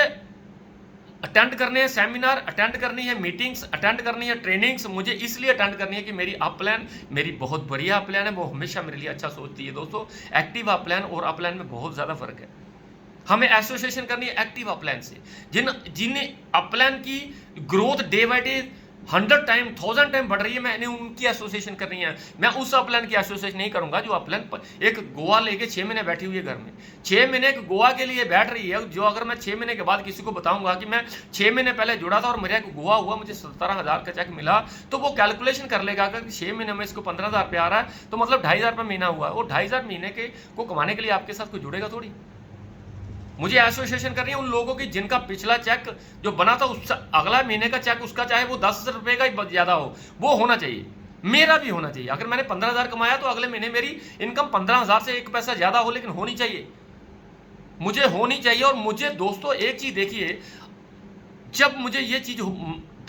अटेंड करने हैं सेमिनार, अटेंड करनी है मीटिंग्स, अटेंड करनी है ट्रेनिंग्स। मुझे इसलिए अटेंड करनी है कि मेरी अपलाइन मेरी बहुत बढ़िया अपलाइन है, वो हमेशा मेरे लिए अच्छा सोचती है। दोस्तों, एक्टिव अपलाइन और अपलाइन में बहुत ज़्यादा फर्क है। हमें एसोसिएशन करनी है एक्टिव अपलाइन से, जिन अपलाइन की growth day by day 100 time 1000 time बढ़ रही है, मैंने उनकी एसोसिएशन करनी है। मैं उस अपलाइन की एसोसिएशन नहीं करूंगा जो अपलाइन एक गोवा लेके 6 महीने बैठी हुई है घर में, 6 महीने एक गोवा के लिए बैठ रही है। जो अगर मैं 6 महीने के बाद किसी को बताऊंगा कि मैं 6 महीने पहले जुड़ा था और मेरा एक गोवा हुआ, मुझे 17,000 का चेक मिला, तो वो कैलकुलेशन कर लेगा अगर 6 महीने में इसको 15,000 रुपया आ रहा है तो मतलब 2,500 रुपये महीना हुआ। वो 2,500 महीने के को कमाने के लिए आपके साथ कोई जुड़ेगा थोड़ी। मुझे एसोसिएशन करनी है उन लोगों की जिनका पिछला चेक जो बना था उससे अगला महीने का चेक उसका चाहे वो 10 रुपए का ही ज्यादा हो, वो होना चाहिए। मेरा भी होना चाहिए। अगर मैंने 15,000 कमाया तो अगले महीने मेरी इनकम 15,000 से 1 पैसा ज्यादा हो, लेकिन होनी चाहिए, मुझे होनी चाहिए। और मुझे दोस्तों एक चीज देखिए, जब मुझे ये चीज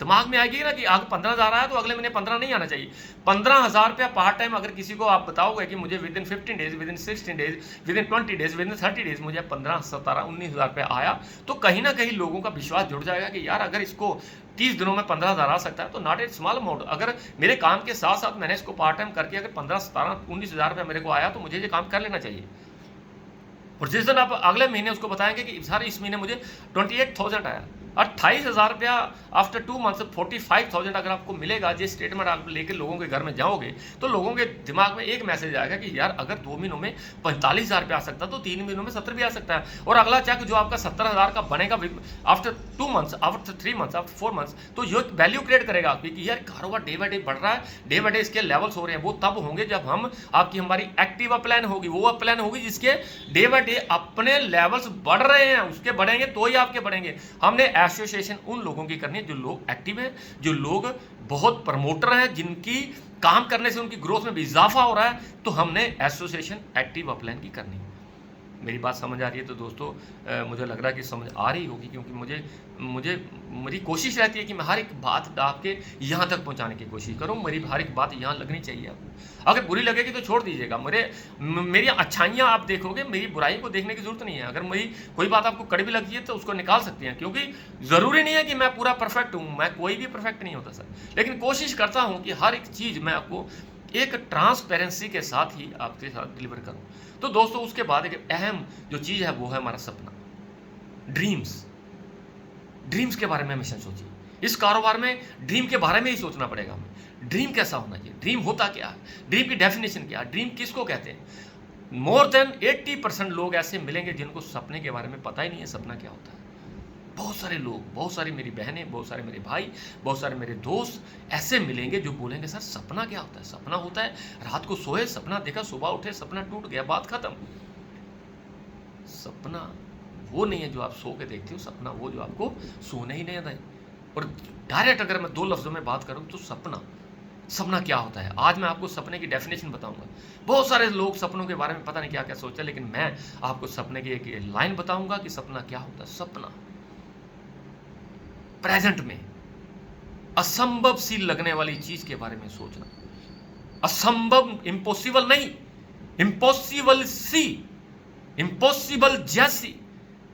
दिमाग में आएगी ना कि आगे 15,000 आया तो अगले महीने 15 नहीं आना चाहिए। 15,000 रुपया पार्ट टाइम अगर किसी को आप बताओगे कि मुझे with in 15 days, with in 16 days, with in 20 days, with in 30 days मुझे 15, 17, 19,000 रुपया आया, तो कहीं ना कहीं लोगों का विश्वास जुड़ जाएगा कि यार अगर इसको 30 दिनों में 15,000 आ सकता है तो नॉट ए स्मॉल अमाउंट। अगर मेरे काम के साथ साथ मैंने इसको पार्ट टाइम करके अगर 15, 17, 19,000 रुपया मेरे को आया तो मुझे ये काम कर लेना चाहिए। और जिस दिन आप अगले महीने उसको बताएंगे कि सर इस महीने मुझे 28,000 आया, 28,000 रुपया आफ्टर 2 मंथ्स 45,000 अगर आपको मिलेगा, जिस स्टेटमेंट आप लेकर लोगों के घर में जाओगे तो लोगों के दिमाग में एक मैसेज आएगा कि यार अगर 2 महीनों में 45,000 रुपया आ सकता तो 3 महीनों में 70 भी आ सकता है। और अगला चेक जो आपका 70,000 का बनेगा after 2 months, after 3 months, after 4 months, तो ये वैल्यू क्रिएट करेगा कि यार कारोबार डे बाय डे बढ़ रहा है, डे बाय डे इसके लेवल्स हो रहे हैं। वो तब होंगे जब हम आपकी हमारी एक्टिव अपलाइन होगी, वो अपलाइन होगी जिसके डे बाय डे अपने लेवल्स बढ़ रहे हैं, उसके बढ़ेंगे तो ही आपके बढ़ेंगे। हमने एसोसिएशन उन लोगों की करनी है जो लोग एक्टिव हैं, जो लोग बहुत प्रमोटर हैं, जिनकी काम करने से उनकी ग्रोथ में भी इजाफा हो रहा है, तो हमने एसोसिएशन एक्टिव अपलाइन की करनी है। मेरी बात समझ आ रही है तो दोस्तों मुझे लग रहा है कि समझ आ रही होगी, क्योंकि मुझे मुझे मेरी कोशिश रहती है कि मैं हर एक बात आपके यहाँ तक पहुँचाने की कोशिश करूँ। मेरी हर एक बात यहाँ लगनी चाहिए आपको। अगर बुरी लगेगी तो छोड़ दीजिएगा। मेरी अच्छाइयाँ आप देखोगे, मेरी बुराई को देखने की ज़रूरत नहीं है। अगर मेरी कोई बात आपको कड़वी लगती है तो उसको निकाल सकते हैं, क्योंकि ज़रूरी नहीं है कि मैं पूरा परफेक्ट हूँ। मैं कोई भी परफेक्ट नहीं होता सर, लेकिन कोशिश करता हूँ कि हर एक चीज़ मैं आपको एक ट्रांसपेरेंसी के साथ ही आपके साथ डिलीवर करूँ। तो दोस्तों उसके बाद एक अहम जो चीज़ है वो है हमारा सपना, ड्रीम्स। ड्रीम्स के बारे में हमेशा सोचिए। इस कारोबार में ड्रीम के बारे में ही सोचना पड़ेगा हमें। ड्रीम कैसा होना चाहिए, ड्रीम होता क्या है, ड्रीम की डेफिनेशन क्या है, ड्रीम किसको कहते हैं। मोर देन 80% लोग ऐसे मिलेंगे जिनको सपने के बारे में पता ही नहीं है सपना क्या होता है। बहुत सारे लोग, बहुत सारी मेरी बहनें, बहुत सारे मेरे भाई, बहुत सारे मेरे दोस्त ऐसे मिलेंगे जो बोलेंगे सर सपना क्या होता है। सपना होता है रात को सोए, सपना देखा, सुबह उठे, सपना टूट गया, बात खत्म। सपना वो नहीं है जो आप सो के देखते हो, सपना वो जो आपको सोने ही नहीं दें। और डायरेक्ट अगर मैं 2 लफ्ज़ों में बात करूं तो सपना क्या होता है, आज मैं आपको सपने की डेफिनेशन बताऊंगा। बहुत सारे लोग सपनों के बारे में पता नहीं क्या क्या सोचते हैं, लेकिन मैं आपको सपने की एक लाइन बताऊंगा कि सपना क्या होता है। सपना प्रेजेंट में असंभव सी लगने वाली चीज के बारे में सोचना। असंभव, इम्पॉसिबल नहीं, इम्पॉसिबल सी, इम्पॉसिबल जैसी,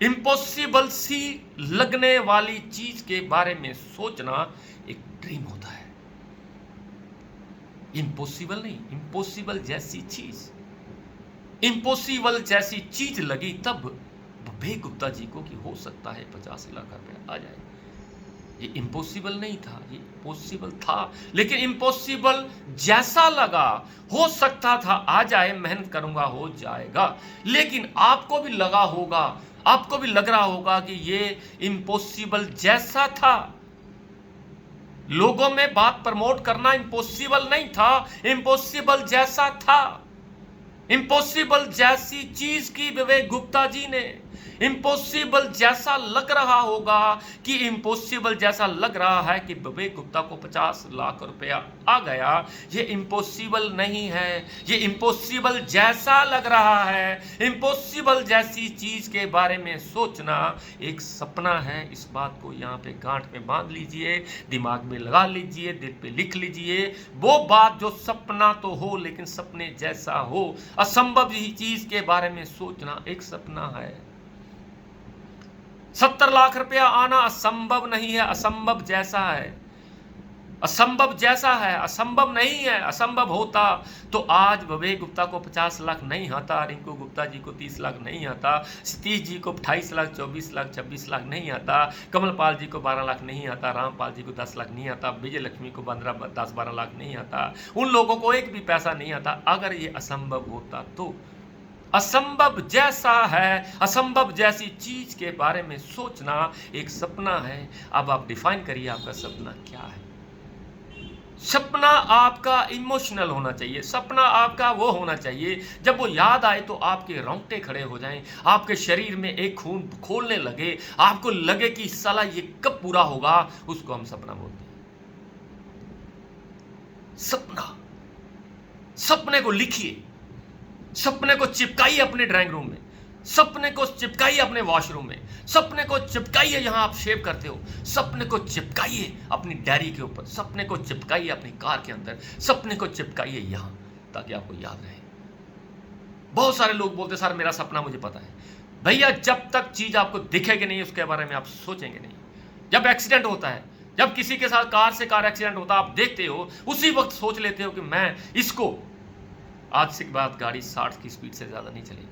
इम्पॉसिबल सी लगने वाली चीज के बारे में सोचना एक ड्रीम होता है। इम्पॉसिबल नहीं, इम्पॉसिबल जैसी चीज। इम्पॉसिबल जैसी चीज लगी तब विवेक गुप्ता जी को कि हो सकता है 50 लाख रुपए आ जाए। ये इम्पॉसिबल नहीं था, ये पॉसिबल था, लेकिन इम्पॉसिबल जैसा लगा। हो सकता था आ जाए, मेहनत करूंगा हो जाएगा, लेकिन आपको भी लगा होगा, आपको भी लग रहा होगा कि ये इम्पॉसिबल जैसा था। लोगों में बात प्रमोट करना इम्पॉसिबल नहीं था, इम्पॉसिबल जैसा था। इम्पॉसिबल जैसी चीज की विवेक गुप्ता जी ने। इम्पॉसिबल जैसा लग रहा होगा कि इम्पॉसिबल जैसा लग रहा है कि विवेक गुप्ता को 50 लाख रुपया आ गया। ये इम्पॉसिबल नहीं है, ये इम्पॉसिबल जैसा लग रहा है। इम्पॉसिबल जैसी चीज के बारे में सोचना एक सपना है। इस बात को यहाँ पे गांठ में बांध लीजिए, दिमाग में लगा लीजिए, दिल पे लिख लीजिए। वो बात जो सपना तो हो लेकिन सपने जैसा हो। असंभव ही चीज के बारे में सोचना एक सपना है। 70 लाख रुपया आना असंभव नहीं है, असंभव जैसा है। असंभव जैसा है, असंभव नहीं है। असंभव होता तो आज विवेक गुप्ता को 50 लाख नहीं आता, रिंकू गुप्ता जी को 30 लाख नहीं आता, सतीश जी को 28 लाख, 24 लाख, 26 लाख नहीं आता, कमलपाल जी को 12 लाख नहीं आता, रामपाल जी को 10 लाख नहीं आता, विजय लक्ष्मी को 10-12 लाख नहीं आता। उन लोगों को एक भी पैसा नहीं आता। अगर ये असंभव होता तो असंभव जैसा है, असंभव जैसी चीज के बारे में सोचना एक सपना है। अब आप डिफाइन करिए आपका सपना क्या है। सपना आपका इमोशनल होना चाहिए। सपना आपका वो होना चाहिए जब वो याद आए तो आपके रोंगटे खड़े हो जाएं, आपके शरीर में एक खून खोलने लगे, आपको लगे कि साला ये कब पूरा होगा। उसको हम सपना बोलते हैं। सपना, सपने को लिखिए, सपने को चिपकाइए अपने ड्राइंग रूम में, सपने को चिपकाइए अपने वॉशरूम में, सपने को चिपकाइए जहां आप शेव करते हो, सपने को चिपकाइए अपनी डायरी के ऊपर, सपने को चिपकाइए अपनी कार के अंदर, सपने को चिपकाइए यहां, ताकि आपको याद रहे। बहुत सारे लोग बोलते सर मेरा सपना मुझे पता है। भैया जब तक चीज आपको दिखेगी नहीं उसके बारे में आप सोचेंगे नहीं। जब एक्सीडेंट होता है, जब किसी के साथ कार से कार एक्सीडेंट होता है, आप देखते हो, उसी वक्त सोच लेते हो कि मैं इसको, आज से बाद गाड़ी 60 की स्पीड से ज्यादा नहीं चलेगी,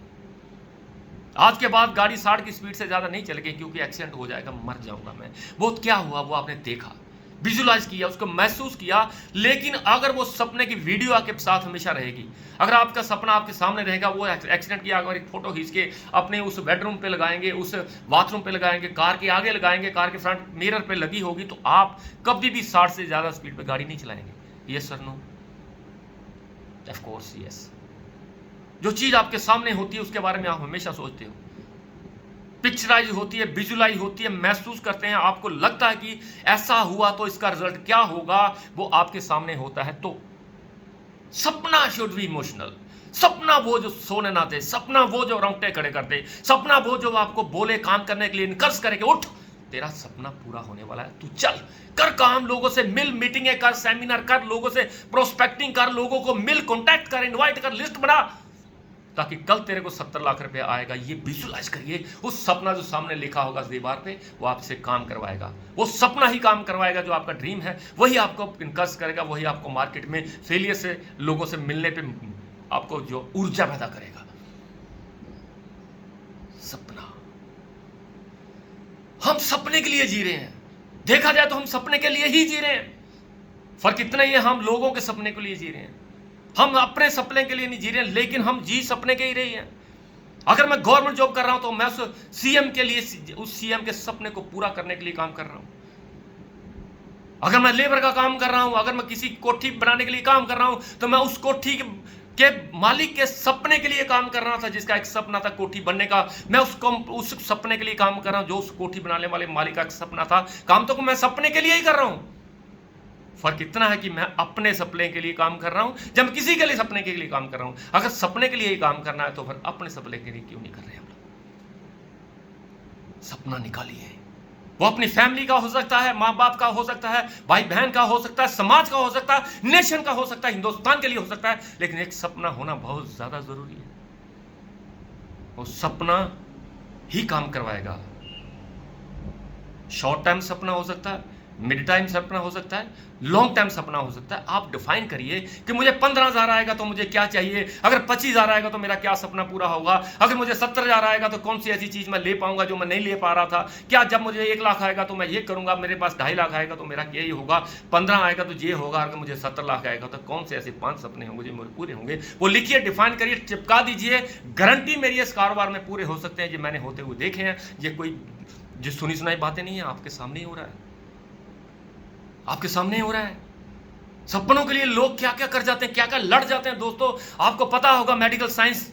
आज के बाद गाड़ी 60 की स्पीड से ज्यादा नहीं चलेगी, क्योंकि एक्सीडेंट हो जाएगा, मर जाऊंगा मैं। वो क्या हुआ वो आपने देखा, विजुलाइज किया, उसको महसूस किया। लेकिन अगर वो सपने की वीडियो आपके साथ हमेशा रहेगी, अगर आपका सपना आपके सामने रहेगा, वो एक्सीडेंट की अगर एक फोटो खींच के अपने उस बेडरूम पे लगाएंगे, उस बाथरूम पे लगाएंगे, कार के आगे लगाएंगे, कार के फ्रंट मिरर पे लगी होगी, तो आप कभी भी 60 से ज्यादा स्पीड पे गाड़ी नहीं चलाएंगे। Yes sir no? Of course yes. जो चीज आपके सामने होती है उसके बारे में आप हमेशा सोचते हो, पिक्चराइज होती है, विजुलाइज होती है, महसूस करते हैं, आपको लगता है कि ऐसा हुआ तो इसका रिजल्ट क्या होगा, वो आपके सामने होता है। तो सपना शुड बी इमोशनल, सपना वो जो सोने ना दे, सपना वो जो रोंगटे खड़े कर दे, सपना वो जो आपको बोले काम करने के लिए इनकर्ज करे कि उठ, तेरा सपना पूरा होने वाला है, तू चल कर काम, लोगों से मिल, मीटिंगें कर, सेमिनार कर, लोगों से प्रोस्पेक्टिंग कर, लोगों को मिल, कॉन्टैक्ट कर, इनवाइट कर, लिस्ट बना, ताकि कल तेरे को 70 लाख रुपए आएगा। ये विजुअलाइज करिए, उस सपना जो सामने लिखा होगा दीवार पे, वो आपसे काम करवाएगा। वो सपना ही काम करवाएगा, जो आपका ड्रीम है वही आपको इनकर्ज करेगा, वही आपको मार्केट में फेलियर से, लोगों से मिलने पे आपको जो ऊर्जा पैदा करेगा। सपना, हम सपने के लिए जी रहे हैं। देखा जाए तो हम सपने के लिए ही जी रहे हैं। फर्क इतना ही है, हम लोगों के सपने के लिए जी रहे हैं, हम अपने सपने के लिए नहीं जी रहे हैं, लेकिन हम जी सपने के ही रहे हैं। अगर मैं गवर्नमेंट जॉब कर रहा हूं तो मैं उस सीएम के लिए, उस सीएम के सपने को पूरा करने के लिए काम कर रहा हूं। अगर मैं लेबर का काम कर रहा हूं, अगर मैं किसी कोठी बनाने के लिए काम कर रहा हूं, तो मैं उस कोठी के मालिक के सपने के लिए काम कर रहा था, जिसका एक सपना था कोठी बनने का। मैं उस सपने के लिए काम कर रहा हूं जो उस कोठी बनाने वाले मालिक का एक सपना था। काम तो मैं सपने के लिए ही कर रहा हूं। फर्क इतना है कि मैं अपने सपने के लिए काम कर रहा हूं, जब किसी के लिए सपने के लिए काम कर रहा हूं। अगर सपने के लिए ही काम करना है तो फिर अपने सपने के लिए क्यों नहीं कर रहे हम लोग? सपना निकालिए। वो अपनी फैमिली का हो सकता है, मां बाप का हो सकता है, भाई बहन का हो सकता है, समाज का हो सकता है, नेशन का हो सकता है, हिंदुस्तान के लिए हो सकता है, लेकिन एक सपना होना बहुत ज्यादा जरूरी है। वो सपना ही काम करवाएगा। शॉर्ट टाइम सपना हो सकता है, मिड टाइम सपना हो सकता है, लॉन्ग टाइम सपना हो सकता है। आप डिफाइन करिए कि मुझे 15,000 आएगा तो मुझे क्या चाहिए, अगर 25,000 आएगा तो मेरा क्या सपना पूरा होगा, अगर मुझे 70,000 आएगा तो कौन सी ऐसी चीज मैं ले पाऊंगा जो मैं नहीं ले पा रहा था, क्या जब मुझे 1 लाख आएगा तो मैं ये करूंगा, मेरे पास 2.5 लाख आएगा तो मेरा यही होगा, 15 आएगा तो ये होगा, अगर मुझे 70 लाख आएगा तो कौन से ऐसे 5 सपने होंगे जो मेरे पूरे होंगे। वो लिखिए, डिफाइन करिए, चिपका दीजिए। गारंटी मेरी इस कारोबार में पूरे हो सकते हैं, जो मैंने होते हुए देखे हैं। ये कोई जो सुनी सुनाई बातें नहीं है, आपके सामने ही हो रहा है, आपके सामने हो रहा है। सपनों के लिए लोग क्या क्या कर जाते हैं, क्या क्या लड़ जाते हैं। दोस्तों, आपको पता होगा medical science,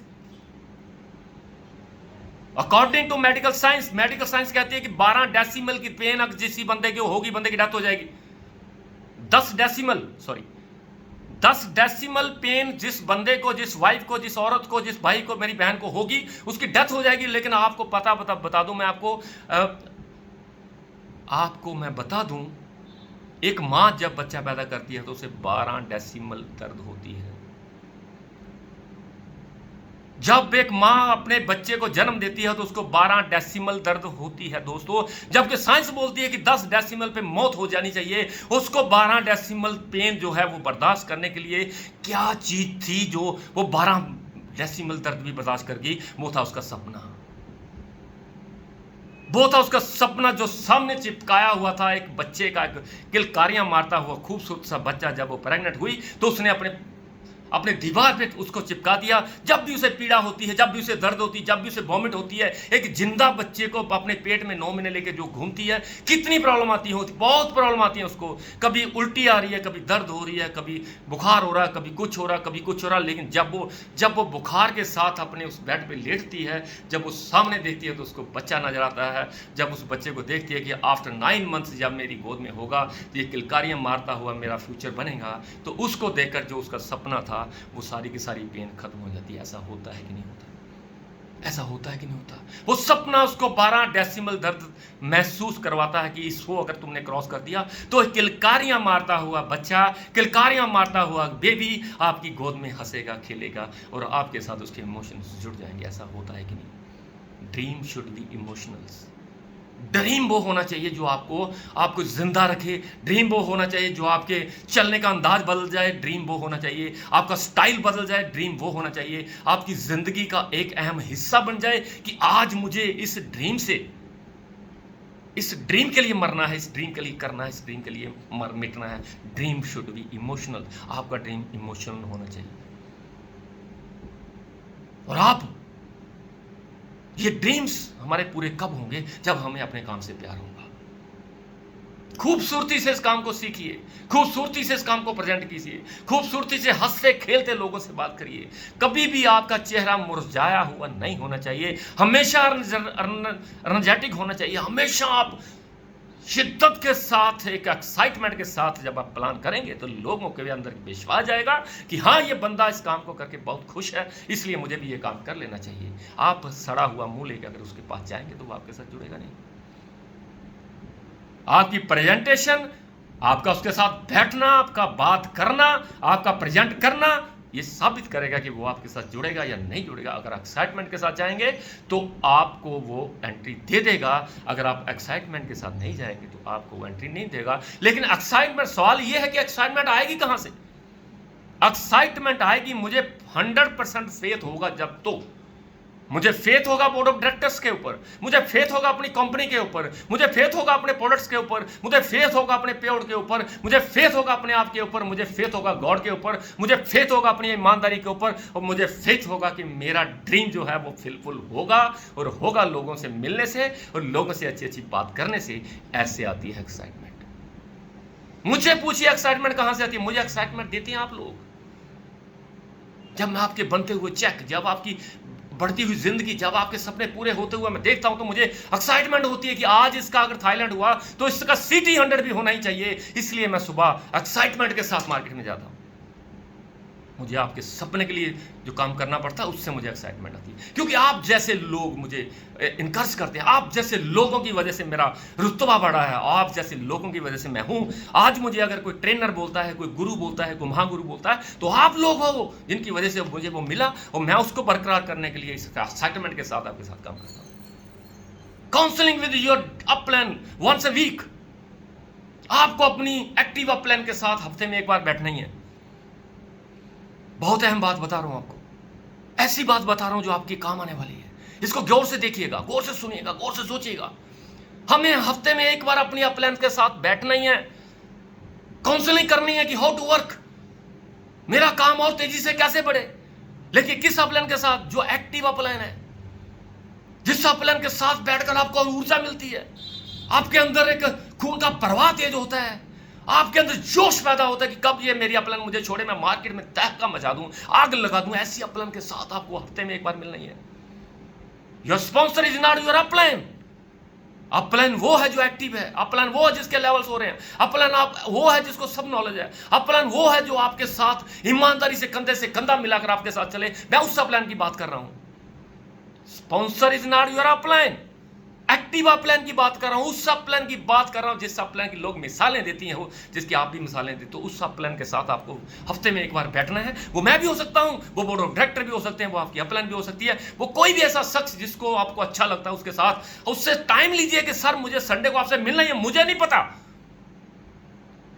according to medical science कहती है कि 12 डेसिमल की पेन अगर जिस बंदे की होगी, बंदे की डेथ हो जाएगी। 10 डेसिमल पेन जिस बंदे को, जिस वाइफ को, जिस औरत को, जिस भाई को, मेरी बहन को होगी, उसकी डेथ हो जाएगी। लेकिन आपको बता दूं मैं आपको मैं बता दूं, एक मां जब बच्चा पैदा करती है तो उसे 12 डेसिमल दर्द होती है। जब एक मां अपने बच्चे को जन्म देती है तो उसको 12 डेसिमल दर्द होती है दोस्तों। जबकि साइंस बोलती है कि 10 डेसिमल पे मौत हो जानी चाहिए, उसको 12 डेसिमल पेन जो है वो बर्दाश्त करने के लिए क्या चीज थी जो वो 12 डेसिमल दर्द भी बर्दाश्त कर गई? वो था उसका सपना। वो था उसका सपना जो सामने चिपकाया हुआ था, एक बच्चे का, किलकारियां मारता हुआ खूबसूरत सा बच्चा। जब वो प्रेग्नेंट हुई तो उसने अपने दीवार पे उसको चिपका दिया। जब भी उसे पीड़ा होती है, जब भी उसे दर्द होती है, जब भी उसे वॉमिट होती है, एक जिंदा बच्चे को अपने पेट में 9 महीने लेके जो घूमती है, कितनी प्रॉब्लम आती है, बहुत प्रॉब्लम आती है उसको। कभी उल्टी आ रही है, कभी दर्द हो रही है, कभी बुखार हो रहा है, कभी कुछ हो रहा है, कभी कुछ हो रहा है। लेकिन जब वो बुखार के साथ अपने उस बेड पे लेटती है, जब वो सामने देखती है तो उसको बच्चा नजर आता है। जब उस बच्चे को देखती है कि आफ्टर 9 मंथ्स जब मेरी गोद में होगा तो ये किलकारियां मारता हुआ मेरा फ्यूचर बनेगा, तो उसको देखकर जो उसका सपना था वो सारी की सारी पेन खत्म हो जाती है। ऐसा होता है कि नहीं होता? ऐसा होता है कि नहीं होता? वो सपना उसको 12 डेसिमल दर्द महसूस करवाता है कि इसको अगर तुमने क्रॉस कर दिया तो किलकारियां मारता हुआ बच्चा, किलकारियां मारता हुआ बेबी आपकी गोद में हंसेगा, खेलेगा और आपके साथ उसके इमोशंस जुड़ जाएंगे। ऐसा होता है कि नहीं? Dream should be emotionals. Dream वो होना चाहिए जो आपको जिंदा रखे। ड्रीम वो होना चाहिए जो आपके चलने का अंदाज बदल जाए। ड्रीम वो होना चाहिए आपका स्टाइल बदल जाए। ड्रीम वो होना चाहिए आपकी जिंदगी का एक अहम हिस्सा बन जाए कि आज मुझे इस ड्रीम के लिए मरना है, इस ड्रीम के लिए करना है, इस ड्रीम के लिए मिटना है। Dream should be emotional. आपका ड्रीम इमोशनल होना चाहिए। और ये ड्रीम्स हमारे पूरे कब होंगे? जब हमें अपने काम से प्यार होगा। खूबसूरती से इस काम को सीखिए, खूबसूरती से इस काम को प्रेजेंट कीजिए, खूबसूरती से हंसते खेलते लोगों से बात करिए। कभी भी आपका चेहरा मुरझाया हुआ नहीं होना चाहिए, हमेशा एनर्जेटिक होना चाहिए। हमेशा आप शिद्दत के साथ, एक एक्साइटमेंट के साथ जब आप प्लान करेंगे तो लोगों के भी अंदर विश्वास जाएगा कि हाँ, ये बंदा इस काम को करके बहुत खुश है, इसलिए मुझे भी ये काम कर लेना चाहिए। आप सड़ा हुआ मुंह लेकर अगर उसके पास जाएंगे तो वो आपके साथ जुड़ेगा नहीं। आपकी प्रेजेंटेशन, आपका उसके साथ बैठना, आपका बात करना, आपका प्रेजेंट करना, ये साबित करेगा कि वो आपके साथ जुड़ेगा या नहीं जुड़ेगा। अगर एक्साइटमेंट के साथ जाएंगे तो आपको वो एंट्री दे देगा, अगर आप एक्साइटमेंट के साथ नहीं जाएंगे तो आपको वो एंट्री नहीं देगा। लेकिन एक्साइटमेंट, सवाल ये है कि एक्साइटमेंट आएगी कहां से? एक्साइटमेंट आएगी, मुझे 100% फेथ होगा जब, तो मुझे फेथ होगा बोर्ड ऑफ डायरेक्टर्स के ऊपर, मुझे फेथ होगा अपनी कंपनी के ऊपर, मुझे फेथ होगा अपने प्रोडक्ट्स के ऊपर, मुझे फेथ होगा अपने पेड़ के ऊपर, मुझे फेथ होगा अपने आप के ऊपर, मुझे फेथ होगा गॉड के ऊपर, मुझे फेथ होगा अपनी ईमानदारी के ऊपर, और मुझे फेथ होगा कि मेरा ड्रीम जो है वो फुलफिल होगा, और होगा लोगों से मिलने से और लोगों से अच्छी अच्छी बात करने से। ऐसे आती है एक्साइटमेंट। मुझे पूछिए एक्साइटमेंट कहां से आती है? मुझे एक्साइटमेंट देते हैं आप लोग। जब मैं आपके बनते हुए चेक, जब आपकी बढ़ती हुई जिंदगी, जब आपके सपने पूरे होते हुए मैं देखता हूं तो मुझे एक्साइटमेंट होती है कि आज इसका अगर थाईलैंड हुआ तो इसका सिटी 100 भी होना ही चाहिए। इसलिए मैं सुबह एक्साइटमेंट के साथ मार्केट में जाता हूं। मुझे आपके सपने के लिए जो काम करना पड़ता है उससे मुझे एक्साइटमेंट आती है, क्योंकि आप जैसे लोग मुझे इनकरेज करते हैं, आप जैसे लोगों की वजह से मेरा रुतबा बढ़ा है, आप जैसे लोगों की वजह से मैं हूं। आज मुझे अगर कोई ट्रेनर बोलता है, कोई गुरु बोलता है, कोई महागुरु बोलता है, तो आप लोग हो जिनकी वजह से मुझे वो मिला, और मैं उसको बरकरार करने के लिए इस एक्साइटमेंट के साथ आपके साथ काम करता हूं। Counselling with your upline once a week. आपको अपनी एक्टिव अप प्लान के साथ हफ्ते में एक बार बैठना ही है। बहुत अहम बात बता रहा हूं आपको, ऐसी बात बता रहा हूं जो आपके काम आने वाली है। इसको गौर से देखिएगा, गौर से सुनिएगा, गौर से सोचिएगा। हमें हफ्ते में एक बार अपनी अपलाइन के साथ बैठना ही है, काउंसलिंग करनी है कि हाउ टू वर्क, मेरा काम और तेजी से कैसे बढ़े। लेकिन किस अपलाइन के साथ? जो एक्टिव अपलाइन है, जिस अपलाइन के साथ बैठकर आपको ऊर्जा मिलती है, आपके अंदर एक खून का प्रवाह तेज होता है, आपके अंदर जोश पैदा होता है कि कब ये मेरी अपलाइन मुझे छोड़े, मैं मार्केट में तहका मचा दूं, आग लगा दूं। ऐसी अपलाइन के साथ आपको हफ्ते में एक बार मिलना ही है। Your sponsor is not your upline. Upline वो है जो एक्टिव है, अपलाइन वो है जिसके लेवल्स हो रहे हैं, अपलाइन वो है जिसको सब नॉलेज है, अपलाइन वो है जो आपके साथ ईमानदारी से कंधे से कंधा मिलाकर आपके साथ चले। मैं उस अपलाइन की बात कर रहा हूं। Sponsor is not your upline, active upline की बात कर रहा हूं, उस अपलाइन की बात कर रहा हूं जिस अपलाइन की लोग मिसालें देती हैं, वो जिसकी आप भी मिसालें देते, तो उस अपलाइन के साथ आपको हफ्ते में एक बार बैठना है। वो मैं भी हो सकता हूं, वो बोर्ड ऑफ डायरेक्टर भी हो सकते हैं, वो आपकी अपलाइन भी हो सकती है, वो कोई भी ऐसा शख्स जिसको आपको अच्छा लगता है उसके साथ, उससे टाइम लीजिए कि सर मुझे संडे को आपसे मिलना है। मुझे नहीं पता,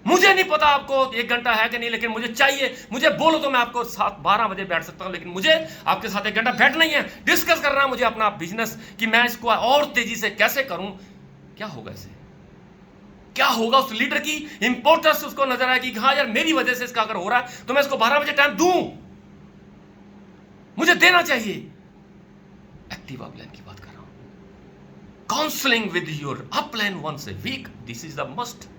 मुझे नहीं पता आपको 1 घंटा है कि नहीं, लेकिन मुझे चाहिए। मुझे बोलो तो मैं आपको साथ 12 बजे बैठ सकता हूं, लेकिन मुझे आपके साथ 1 घंटा बैठना ही है, डिस्कस करना है मुझे अपना बिजनेस कि मैं इसको और तेजी से कैसे करूं। क्या होगा इसे? क्या होगा? उस लीडर की इंपॉर्टेंस उसको नजर आएगी कि हाँ यार, मेरी वजह से इसका अगर हो रहा है तो मैं इसको 12 बजे टाइम दूं, मुझे देना चाहिए। एक्टिव अपलाइन की बात कर रहा हूं। Counselling with your upline once a week, this is the must.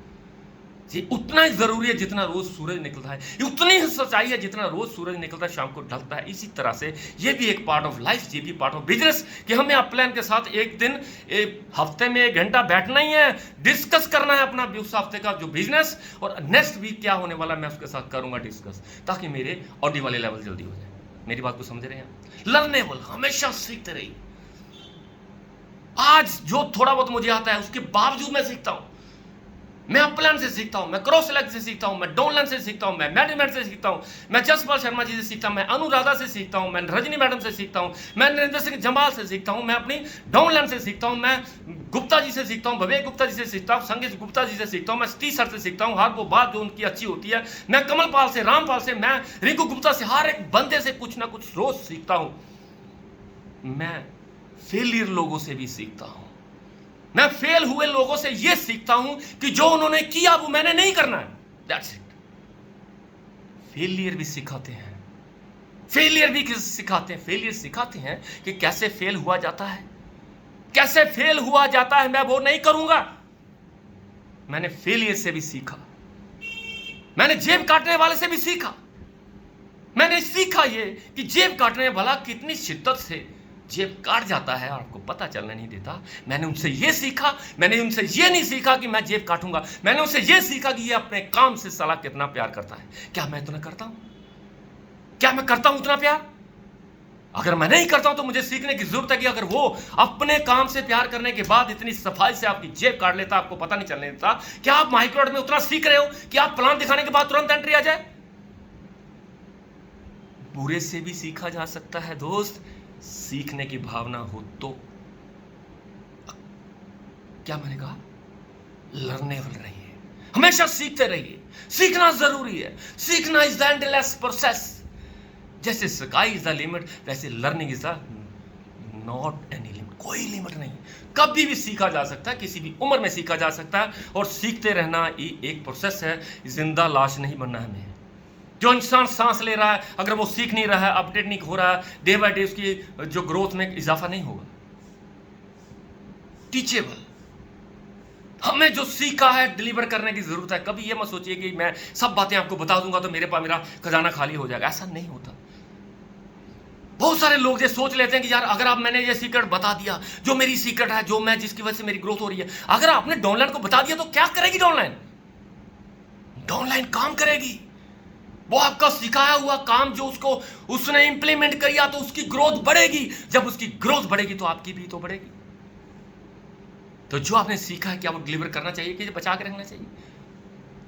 ये उतना ही जरूरी है जितना रोज सूरज निकलता है, ये उतनी ही सच्चाई है जितना रोज सूरज निकलता है शाम को ढलता है। इसी तरह से ये भी एक पार्ट ऑफ लाइफ, ये भी पार्ट ऑफ बिजनेस कि हमें अपलाइन के साथ एक दिन, एक हफ्ते में 1 घंटा बैठना ही है, डिस्कस करना है अपना उस हफ्ते का जो बिजनेस, और नेक्स्ट वीक क्या होने वाला मैं उसके साथ करूंगा डिस्कस, ताकि मेरे ऑडी वाले लेवल जल्दी हो जाए। मेरी बात को समझ रहे हैं? लर्नेबल, हमेशा सीखते रहिए। आज जो थोड़ा बहुत मुझे आता है उसके बावजूद मैं सीखता हूं। मैं अपलाइन से सीखता हूं, मैं क्रॉस सेलेक्ट से सीखता हूं, मैं डाउनलाइन से सीखता हूं, मैं मैनेजमेंट से सीखता हूं, मैं जसपाल शर्मा जी से सीखता हूं, मैं अनुराधा से सीखता हूं, मैं रजनी मैडम से सीखता हूं, मैं नरेंद्र सिंह जमाल से सीखता हूं, मैं अपनी डाउनलाइन से सीखता हूं, मैं गुप्ता जी से सीखता हूं, विवेक गुप्ता जी से सीखता हूं, संगीत गुप्ता जी से सीखता हूं, मैं टी सर से सीखता हूं, हर वो बात जो उनकी अच्छी होती है, मैं कमल पाल से, रामपाल से, मैं रिंकू गुप्ता से, हर एक बंदे से कुछ ना कुछ रोज सीखता हूं। मैं फेलियर लोगों से भी सीखता हूं। मैं फेल हुए लोगों से यह सीखता हूं कि जो उन्होंने किया वो मैंने नहीं करना है। That's it. फेलियर भी सिखाते हैं, फेलियर भी सिखाते हैं, फेलियर सिखाते हैं कि कैसे फेल हुआ जाता है, कैसे फेल हुआ जाता है। मैं वो नहीं करूंगा। मैंने फेलियर से भी सीखा, मैंने जेब काटने वाले से भी सीखा। मैंने सीखा ये कि जेब काटने वाला कितनी शिद्दत से जेब काट जाता है, आपको पता चलने नहीं देता। मैंने उनसे ये सीखा, मैंने उनसे ये नहीं सीखा कि मैं जेब काटूंगा, मैंने उनसे ये सीखा कि ये अपने काम से साला कितना प्यार करता है। क्या मैं इतना करता हूं? क्या मैं करता हूं उतना प्यार? अगर मैं नहीं करता हूं तो मुझे सीखने की जरूरत है कि अगर वो अपने काम से प्यार करने के बाद इतनी सफाई से आपकी जेब काट लेता, आपको पता नहीं चलने देता, क्या आप माइक्रोड में उतना सीख रहे हो कि आप प्लान दिखाने के बाद तुरंत एंट्री आ जाए? बुरे से भी सीखा जा सकता है दोस्त, सीखने की भावना हो तो। क्या मैंने कहा? लर्नेबल रहिए, हमेशा सीखते रहिए। सीखना जरूरी है। सीखना इज द एंडलेस प्रोसेस। जैसे स्काई इज द लिमिट, वैसे learning is the not any limit. कोई लिमिट नहीं, कभी भी सीखा जा सकता है, किसी भी उम्र में सीखा जा सकता है। और सीखते रहना ये एक प्रोसेस है। जिंदा लाश नहीं बनना है हमें। जो इंसान सांस ले रहा है, अगर वो सीख नहीं रहा है, अपडेट नहीं हो रहा है, डे बाय डे उसकी जो ग्रोथ में इजाफा नहीं होगा। टीचेबल, हमें जो सीखा है डिलीवर करने की जरूरत है। कभी ये मत सोचिए कि मैं सब बातें आपको बता दूंगा तो मेरे पास मेरा खजाना खाली हो जाएगा। ऐसा नहीं होता। बहुत सारे लोग ये सोच लेते हैं कि यार अगर आप मैंने ये सीक्रेट बता दिया, जो मेरी सीक्रेट है, जो मैं जिसकी वजह से मेरी ग्रोथ हो रही है, अगर आपने डाउनलाइन को बता दिया तो क्या करेगी डाउनलाइन? डाउनलाइन काम करेगी। वो आपका सिखाया हुआ काम जो उसने इंप्लीमेंट किया तो उसकी ग्रोथ बढ़ेगी। जब उसकी ग्रोथ बढ़ेगी तो आपकी भी तो बढ़ेगी। तो जो आपने सीखा है क्या वो डिलीवर करना चाहिए कि बचा के रखना चाहिए?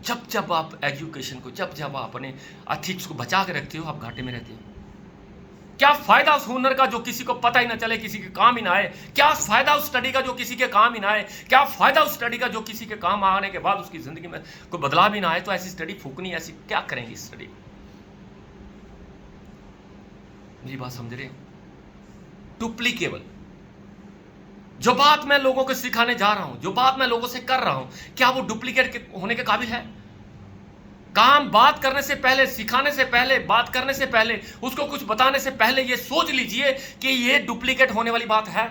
जब जब आप एजुकेशन को, जब जब आप अपने एथिक्स को बचा के रखते हो, आप घाटे में रहते हो। क्या फायदा उस हुनर का जो किसी को पता ही ना चले, किसी के काम ही ना आए? क्या फायदा उस स्टडी का जो किसी के काम ही ना आए? क्या फायदा उस स्टडी का जो किसी के काम आने के बाद उसकी जिंदगी में कोई बदलाव भी ना आए? तो ऐसी स्टडी फूकनी, ऐसी क्या करेंगे स्टडी? मेरी बात समझ रहे? डुप्लीकेबल, जो बात मैं लोगों को सिखाने जा रहा हूं, जो बात मैं लोगों से कर रहा हूं, क्या वो डुप्लीकेट होने के काबिल है? काम बात करने से पहले, सिखाने से पहले, बात करने से पहले, उसको कुछ बताने से पहले ये सोच लीजिए कि ये डुप्लीकेट होने वाली बात है।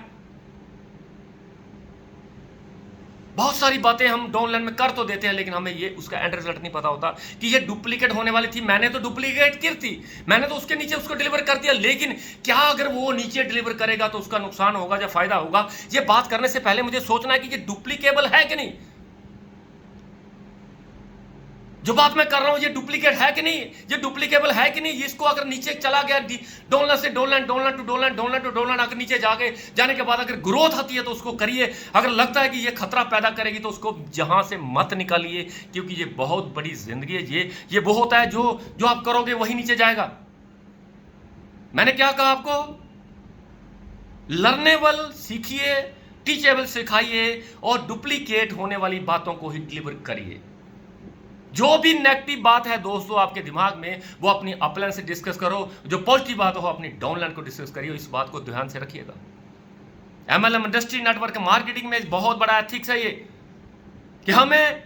बहुत सारी बातें हम डाउनलाइन में कर तो देते हैं, लेकिन हमें ये उसका एंड रिजल्ट नहीं पता होता कि ये डुप्लीकेट होने वाली थी। मैंने तो डुप्लीकेट की थी, मैंने तो उसके नीचे उसको डिलीवर कर दिया, लेकिन क्या अगर वो नीचे डिलीवर करेगा तो उसका नुकसान होगा या फायदा होगा? ये बात करने से पहले मुझे सोचना है कि ये डुप्लीकेबल है कि नहीं। जो बात मैं कर रहा हूं ये डुप्लीकेट है कि नहीं, ये डुप्लीकेबल है कि नहीं। इसको अगर नीचे चला गया, डॉलर से dollar, dollar to dollar, dollar to dollar, अगर नीचे जाने के बाद अगर ग्रोथ आती है तो उसको करिए। अगर लगता है कि ये खतरा पैदा करेगी तो उसको जहां से मत निकालिए, क्योंकि ये बहुत बड़ी जिंदगी है। ये वो होता है जो आप करोगे वही नीचे जाएगा। मैंने क्या कहा आपको? लर्नेबल सीखिए, टीचेबल सिखाइए, और डुप्लीकेट होने वाली बातों को ही डिलीवर करिए। जो भी नेगेटिव बात है दोस्तों आपके दिमाग में, वो अपनी अपलाइन से डिस्कस करो। जो पॉजिटिव बात हो अपनी डाउनलाइन को डिस्कस करिए। इस बात को ध्यान से रखिएगा। MLM इंडस्ट्री नेटवर्क मार्केटिंग में बहुत बड़ा एथिक्स है ये, कि हमें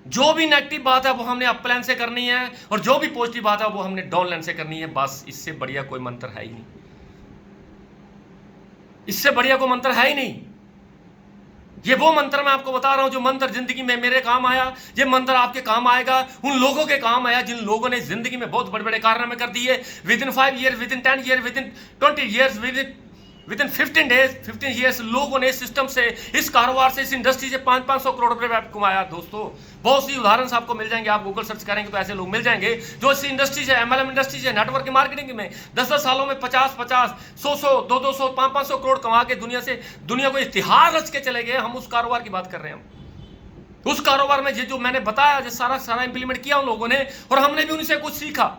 जो भी नेगेटिव बात है वो हमने अपलाइन से करनी है, और जो भी पॉजिटिव बात है वो हमने डाउनलाइन से करनी है। बस इससे बढ़िया कोई मंत्र है ही नहीं। इससे बढ़िया कोई मंत्र है ही नहीं। ये वो मंत्र मैं आपको बता रहा हूं जो मंत्र जिंदगी में मेरे काम आया। ये मंत्र आपके काम आएगा, उन लोगों के काम आया जिन लोगों ने जिंदगी में बहुत बड़े बड़े कारनामे कर दिए। Within 5 year, within 10 year, within 20 years, within 15 days, 15 years लोगों ने सिस्टम से, इस कारोबार से, इस इंडस्ट्री से 500 करोड़ रुपए कमाया। दोस्तों बहुत सी उदाहरण आपको मिल जाएंगे। आप गूगल सर्च करेंगे तो ऐसे लोग मिल जाएंगे जो इस इंडस्ट्री से, MLM इंडस्ट्री से, नेटवर्क मार्केटिंग में 10-10 सालों में 50-50, 100-100, 200-200, 500 करोड़ कमा के दुनिया को इतिहास रच के चले गए। हम उस कारोबार की बात कर रहे हैं। उस कारोबार में जो मैंने बताया, जो सारा इंप्लीमेंट किया उन लोगों ने, और हमने भी उनसे कुछ सीखा।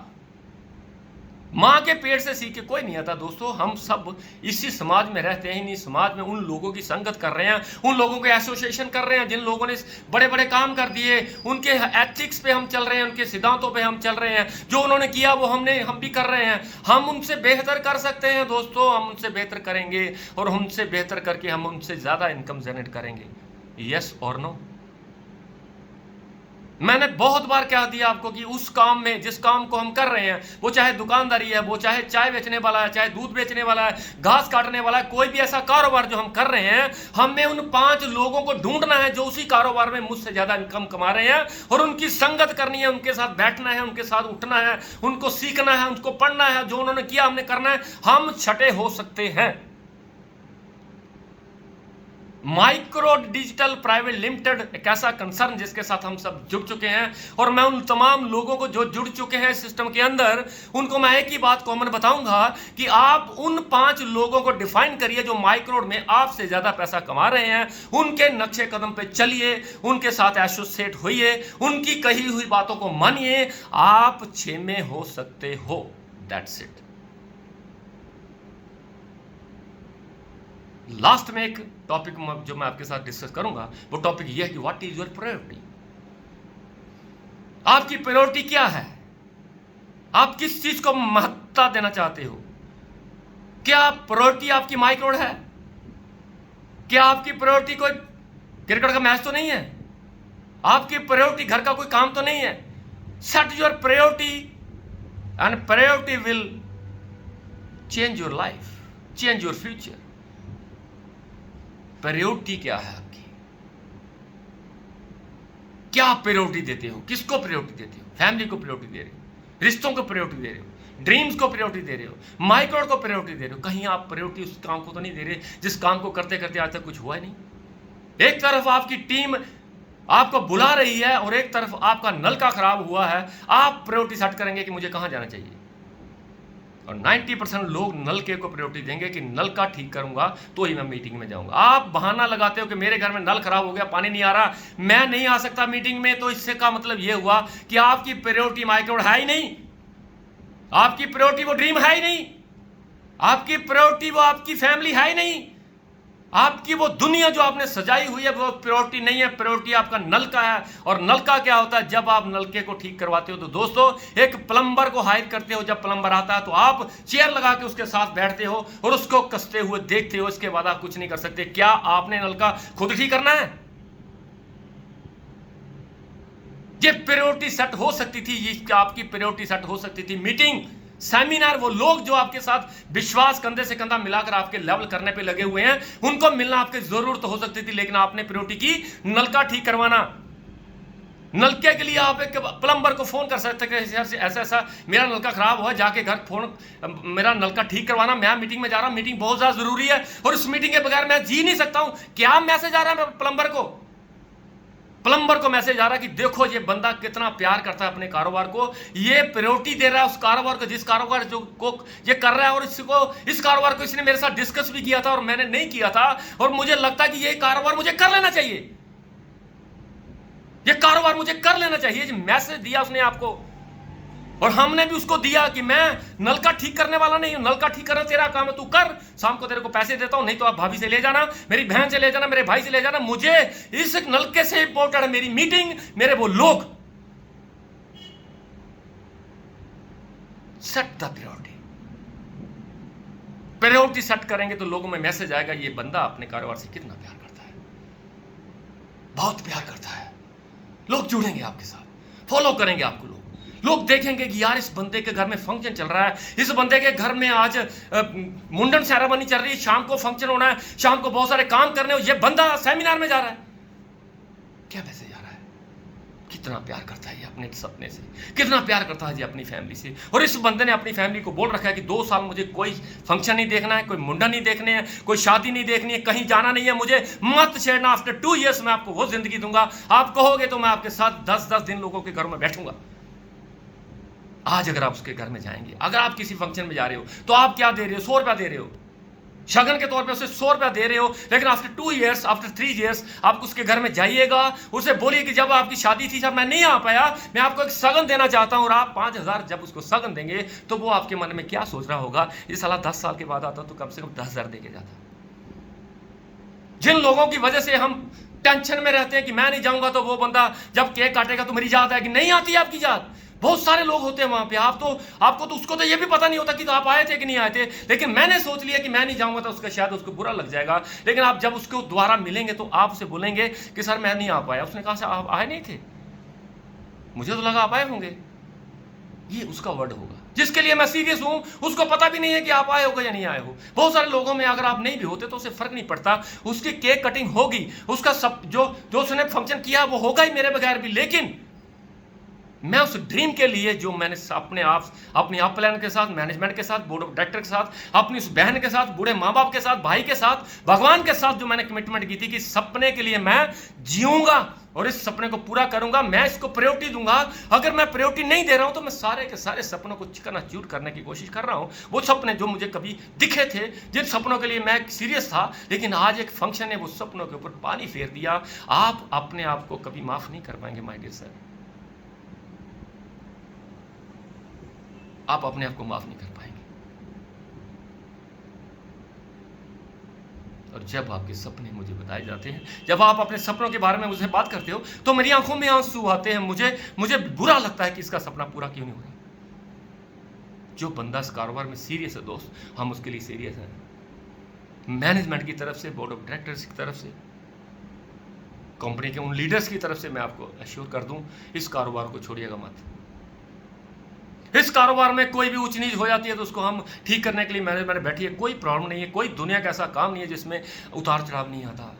मां के पेट से सीख के कोई नहीं आता दोस्तों। हम सब इसी समाज में रहते हैं, इन्हीं समाज में उन लोगों की संगत कर रहे हैं, उन लोगों के एसोसिएशन कर रहे हैं जिन लोगों ने बड़े बड़े काम कर दिए। उनके एथिक्स पे हम चल रहे हैं, उनके सिद्धांतों पे हम चल रहे हैं। जो उन्होंने किया वो हम भी कर रहे हैं। हम उनसे बेहतर कर सकते हैं दोस्तों, हम उनसे बेहतर करेंगे, और उनसे बेहतर करके हम उनसे ज्यादा इनकम जनरेट करेंगे। यस और नो? मैंने बहुत बार कह दिया आपको कि उस काम में, जिस काम को हम कर रहे हैं, वो चाहे दुकानदारी है, वो चाहे चाय बेचने वाला है, चाहे दूध बेचने वाला है, घास काटने वाला है, कोई भी ऐसा कारोबार जो हम कर रहे हैं, हमें उन 5 लोगों को ढूंढना है जो उसी कारोबार में मुझसे ज्यादा इनकम कमा रहे हैं, और उनकी संगत करनी है, उनके साथ बैठना है, उनके साथ उठना है, उनको सीखना है, उनको पढ़ना है, जो उन्होंने किया हमने करना है। हम छठे हो सकते हैं। माइक्रो डिजिटल प्राइवेट लिमिटेड एक ऐसा कंसर्न जिसके साथ हम सब जुड़ चुके हैं, और मैं उन तमाम लोगों को जो जुड़ चुके हैं सिस्टम के अंदर, उनको मैं एक ही बात कॉमन बताऊंगा कि आप उन 5 लोगों को डिफाइन करिए जो माइक्रो में आपसे ज्यादा पैसा कमा रहे हैं, उनके नक्शे कदम पे चलिए, उनके साथ एसोसिएट होइए, उनकी कही हुई बातों को मानिए, आप 6 में हो सकते हो। That's it. लास्ट में एक टॉपिक जो मैं आपके साथ डिस्कस करूंगा, वो टॉपिक यह है कि व्हाट इज योर प्रायोरिटी। आपकी प्रायोरिटी क्या है? आप किस चीज को महत्वता देना चाहते हो? क्या प्रायोरिटी आपकी माइक्रोड है? क्या आपकी प्रायोरिटी कोई क्रिकेट का मैच तो नहीं है? आपकी प्रायोरिटी घर का कोई काम तो नहीं है? Set your priority and priority will change your life, change your future. Priority क्या है आपकी? क्या प्रायोरिटी देते हो? किसको प्रायोरिटी देते हो? फैमिली को प्रायोरिटी दे रहे हो, रिश्तों को प्रायोरिटी दे रहे हो, ड्रीम्स को प्रायोरिटी दे रहे हो, माइक्रो को प्रायोरिटी दे रहे हो? कहीं आप प्रायोरिटी उस काम को तो नहीं दे रहे जिस काम को करते करते आज तक कुछ हुआ ही नहीं। एक तरफ आपकी टीम आपको बुला रही है और एक तरफ आपका नलका खराब हुआ है। आप प्रायोरिटी सेट करेंगे कि मुझे कहां जाना चाहिए, और 90% लोग नलके को प्रायोरिटी देंगे कि नलका ठीक करूंगा तो ही मैं मीटिंग में जाऊंगा। आप बहाना लगाते हो कि मेरे घर में नल खराब हो गया, पानी नहीं आ रहा, मैं नहीं आ सकता मीटिंग में, तो इससे का मतलब यह हुआ कि आपकी प्रायोरिटी माइक्रोड है ही नहीं, आपकी प्रायोरिटी वो ड्रीम है ही नहीं, आपकी प्रायोरिटी वो आपकी फैमिली है ही नहीं, आपकी वो दुनिया जो आपने सजाई हुई है वो प्रायोरिटी नहीं है। प्रायोरिटी आपका नलका है। और नलका क्या होता है? जब आप नलके को ठीक करवाते हो तो दोस्तों एक प्लम्बर को हायर करते हो। जब प्लम्बर आता है तो आप चेयर लगा के उसके साथ बैठते हो और उसको कसते हुए देखते हो, इसके बाद आप कुछ नहीं कर सकते। क्या आपने नलका खुद ठीक करना है? ये प्रायोरिटी सेट हो सकती थी, ये आपकी प्रायोरिटी सेट हो सकती थी। मीटिंग, सेमिनार, वो लोग जो आपके साथ विश्वास कंधे से कंधा मिलाकर आपके लेवल करने पे लगे हुए हैं, उनको मिलना आपकी जरूरत हो सकती थी, लेकिन आपने प्रायोरिटी की नलका ठीक करवाना। नलके के लिए आप एक प्लम्बर को फोन कर सकते कि ऐसा ऐसा मेरा नलका खराब हुआ, जाके घर फोन मेरा नलका ठीक करवाना, मैं मीटिंग में जा रहा हूं, मीटिंग बहुत ज्यादा जरूरी है और इस मीटिंग के बगैर मैं जी नहीं सकता हूं। क्या मैसेज आ रहा है प्लम्बर को? प्लम्बर को मैसेज आ रहा है कि देखो ये बंदा कितना प्यार करता है अपने कारोबार को, ये प्रायोरिटी दे रहा है उस कारोबार को जिस कारोबार जो को ये कर रहा है, और इस कारोबार को इसने मेरे साथ डिस्कस भी किया था और मैंने नहीं किया था, और मुझे लगता है कि ये कारोबार मुझे कर लेना चाहिए, ये कारोबार मुझे कर लेना चाहिए। ये मैसेज दिया उसने आपको, और हमने भी उसको दिया कि मैं नलका ठीक करने वाला नहीं हूं, नलका ठीक करना तेरा काम है, तू कर, शाम को तेरे को पैसे देता हूं, नहीं तो आप भाभी से ले जाना, मेरी बहन से ले जाना, मेरे भाई से ले जाना, मुझे इस नलके से इंपॉर्टेंट है मेरी मीटिंग, मेरे वो लोग। Set the priority. Priority set करेंगे तो लोगों में मैसेज आएगा ये बंदा अपने कारोबार से कितना प्यार करता है, बहुत प्यार करता है। लोग जुड़ेंगे आपके साथ, फॉलो करेंगे आपको, लोग देखेंगे कि यार इस बंदे के घर में फंक्शन चल रहा है, इस बंदे के घर में आज मुंडन सेरेमनी चल रही है, शाम को फंक्शन होना है, शाम को बहुत सारे काम करने हो, ये बंदा सेमिनार में जा रहा है। क्या मैसेज आ रहा है? कितना प्यार करता है ये अपने सपने से, कितना प्यार करता है ये अपनी फैमिली से। और इस बंदे ने अपनी फैमिली को बोल रखा है कि 2 साल मुझे कोई फंक्शन नहीं देखना है, कोई मुंडन नहीं देखने हैं, कोई शादी नहीं देखनी है, कहीं जाना नहीं है, मुझे मत छेड़ना। आफ्टर 2 ईयर्स मैं आपको वो जिंदगी दूंगा, आप कहोगे तो मैं आपके साथ 10-10 दिन लोगों के घर में बैठूंगा। आज अगर आप उसके घर में जाएंगे, अगर आप किसी फंक्शन में जा रहे हो तो आप क्या दे रहे हो? 100 रुपया दे रहे हो, शगन के तौर पे उसे 100 रुपया दे रहे हो। लेकिन आफ्टर 2 ईयर्स, आफ्टर 3 ईयर्स आप उसके घर में जाइएगा, उसे बोलिए कि जब आपकी शादी थी, जब मैं नहीं आ पाया, मैं आपको एक सगन देना चाहता हूं, और आप 5000 जब उसको सगन देंगे तो वो आपके मन में क्या सोच रहा होगा? ये साला 10 साल के बाद आता तो कम से कम 10,000 दे के जाता। जिन लोगों की वजह से हम टेंशन में रहते हैं कि मैं नहीं जाऊंगा तो वो बंदा जब केक काटेगा तो मेरी याद है कि नहीं आती आपकी याद। बहुत सारे लोग होते हैं वहां पे, आपको तो उसको तो ये भी पता नहीं होता कि तो आप आए थे कि नहीं आए थे, लेकिन मैंने सोच लिया कि मैं नहीं जाऊंगा तो उसका शायद उसको बुरा लग जाएगा। लेकिन आप जब उसको दोबारा मिलेंगे तो आप उसे बोलेंगे कि सर मैं नहीं आ पाया। उसने कहा आप आए नहीं थे, मुझे तो लगा आप आए होंगे। ये उसका वर्ड होगा। जिसके लिए मैं सीरियस हूं उसको पता भी नहीं है कि आप आए होगे या नहीं आए हो। बहुत सारे लोगों में अगर आप नहीं भी होते तो उसे फर्क नहीं पड़ता, उसकी केक कटिंग होगी, उसका सब जो उसने फंक्शन किया वो होगा ही मेरे बगैर भी, लेकिन मैं उस ड्रीम के लिए जो मैंने अपनी आप प्लान के साथ, मैनेजमेंट के साथ, बोर्ड ऑफ डायरेक्टर के साथ, अपनी उस बहन के साथ, बूढ़े माँ बाप के साथ, भाई के साथ, भगवान के साथ जो मैंने कमिटमेंट की थी कि सपने के लिए मैं जीऊंगा और इस सपने को पूरा करूंगा, मैं इसको प्रायोरिटी दूंगा। अगर मैं प्रायोरिटी नहीं दे रहा हूं तो मैं सारे के सारे सपनों को चकनाचूर करने की कोशिश कर रहा हूं। वो सपने जो मुझे कभी दिखे थे, जिन सपनों के लिए मैं सीरियस था, लेकिन आज एक फंक्शन ने वो सपनों के ऊपर पानी फेर दिया। आप अपने आप को कभी माफ नहीं कर पाएंगे माय डियर सर, आप अपने आप को माफ नहीं कर पाएंगे। और जब आपके सपने मुझे बताए जाते हैं, जब आप अपने सपनों के बारे में मुझसे बात करते हो तो मेरी आंखों में आंसू आते हैं। मुझे बुरा लगता है कि इसका सपना पूरा क्यों नहीं हो रहा। जो बंदा इस कारोबार में सीरियस है दोस्त, हम उसके लिए सीरियस हैं। मैनेजमेंट की तरफ से, बोर्ड ऑफ डायरेक्टर्स की तरफ से, कंपनी के उन लीडर्स की तरफ से मैं आपको एश्योर कर दूं, इस कारोबार को छोड़िएगा मत। इस कारोबार में कोई भी ऊंच नीच हो जाती है तो उसको हम ठीक करने के लिए मैनेजमेंट बैठी है। कोई प्रॉब्लम नहीं है, कोई दुनिया का ऐसा काम नहीं है जिसमें उतार चढ़ाव नहीं आता,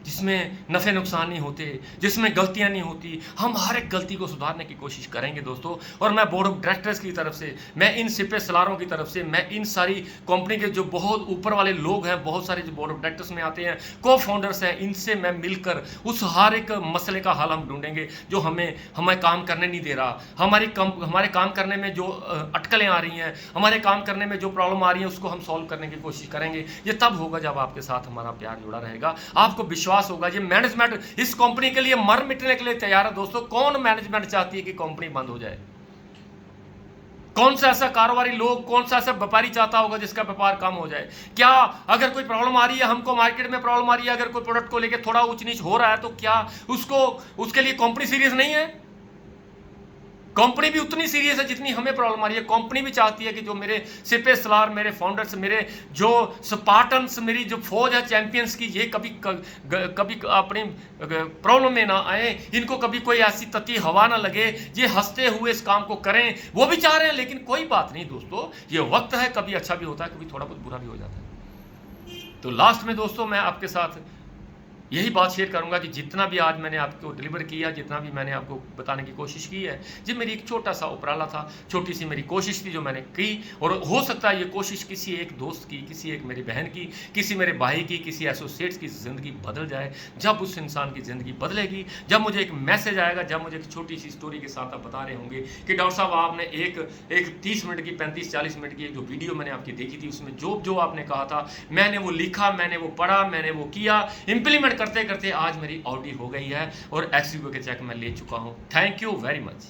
जिसमें नफ़े नुकसान नहीं होते, जिसमें गलतियां नहीं होती। हम हर एक गलती को सुधारने की कोशिश करेंगे दोस्तों। और मैं बोर्ड ऑफ डायरेक्टर्स की तरफ से, मैं इन सिपे सलारों की तरफ से, मैं इन सारी कंपनी के जो बहुत ऊपर वाले लोग हैं, बहुत सारे जो बोर्ड ऑफ डायरेक्टर्स में आते हैं, को फाउंडर्स हैं, इनसे मैं मिलकर उस हर एक मसले का हल हम ढूंढेंगे जो हमें काम करने नहीं दे रहा। हमारे काम करने में जो अटकलें आ रही हैं, हमारे काम करने में जो प्रॉब्लम आ रही है, उसको हम सॉल्व करने की कोशिश करेंगे। ये तब होगा जब आपके साथ हमारा प्यार जुड़ा रहेगा, आपको विश्वास होगा। ये मैनेजमेंट इस कंपनी के लिए मर मिटने के लिए तैयार है दोस्तों। कौन मैनेजमेंट चाहती है कि कंपनी बंद हो जाए? कौन सा ऐसा कारोबारी लोग, कौन सा ऐसा व्यापारी चाहता होगा जिसका व्यापार कम हो जाए? क्या अगर कोई प्रॉब्लम आ रही है, हमको मार्केट में प्रॉब्लम आ रही है, अगर कोई प्रोडक्ट को लेकर थोड़ा ऊंच नीच हो रहा है, तो क्या उसके लिए कंपनी सीरियस नहीं है? कंपनी भी उतनी सीरियस है जितनी हमें प्रॉब्लम आ रही है। कंपनी भी चाहती है कि जो मेरे सिपे सलार, मेरे फाउंडर्स, मेरे जो स्पार्टन्स, मेरी जो फौज है चैंपियंस की, ये कभी अपनी प्रॉब्लम में ना आए, इनको कभी कोई ऐसी तती हवा ना लगे, ये हंसते हुए इस काम को करें। वो भी चाह रहे हैं, लेकिन कोई बात नहीं दोस्तों, ये वक्त है, कभी अच्छा भी होता है, कभी थोड़ा बहुत बुरा भी हो जाता है। तो लास्ट में दोस्तों मैं आपके साथ यही बात शेयर करूंगा कि जितना भी आज मैंने आपको डिलीवर किया, जितना भी मैंने आपको बताने की कोशिश की है, जी मेरी एक छोटा सा उपराला था, छोटी सी मेरी कोशिश थी जो मैंने की। और हो सकता है ये कोशिश किसी एक दोस्त की, किसी एक मेरी बहन की, किसी मेरे भाई की, किसी एसोसिएट्स की ज़िंदगी बदल जाए। जब उस इंसान की ज़िंदगी बदलेगी, जब मुझे एक मैसेज आएगा, जब मुझे एक छोटी सी स्टोरी के साथ आप बता रहे होंगे कि डॉक्टर साहब आपने एक 30 मिनट की, 35-40 मिनट की एक जो वीडियो मैंने आपकी देखी थी, उसमें जो आपने कहा था, मैंने वो लिखा, मैंने वो पढ़ा, मैंने वो किया, इंप्लीमेंट करते करते आज मेरी ऑडी हो गई है और एक्सयू के चेक मैं ले चुका हूं। Thank you very much.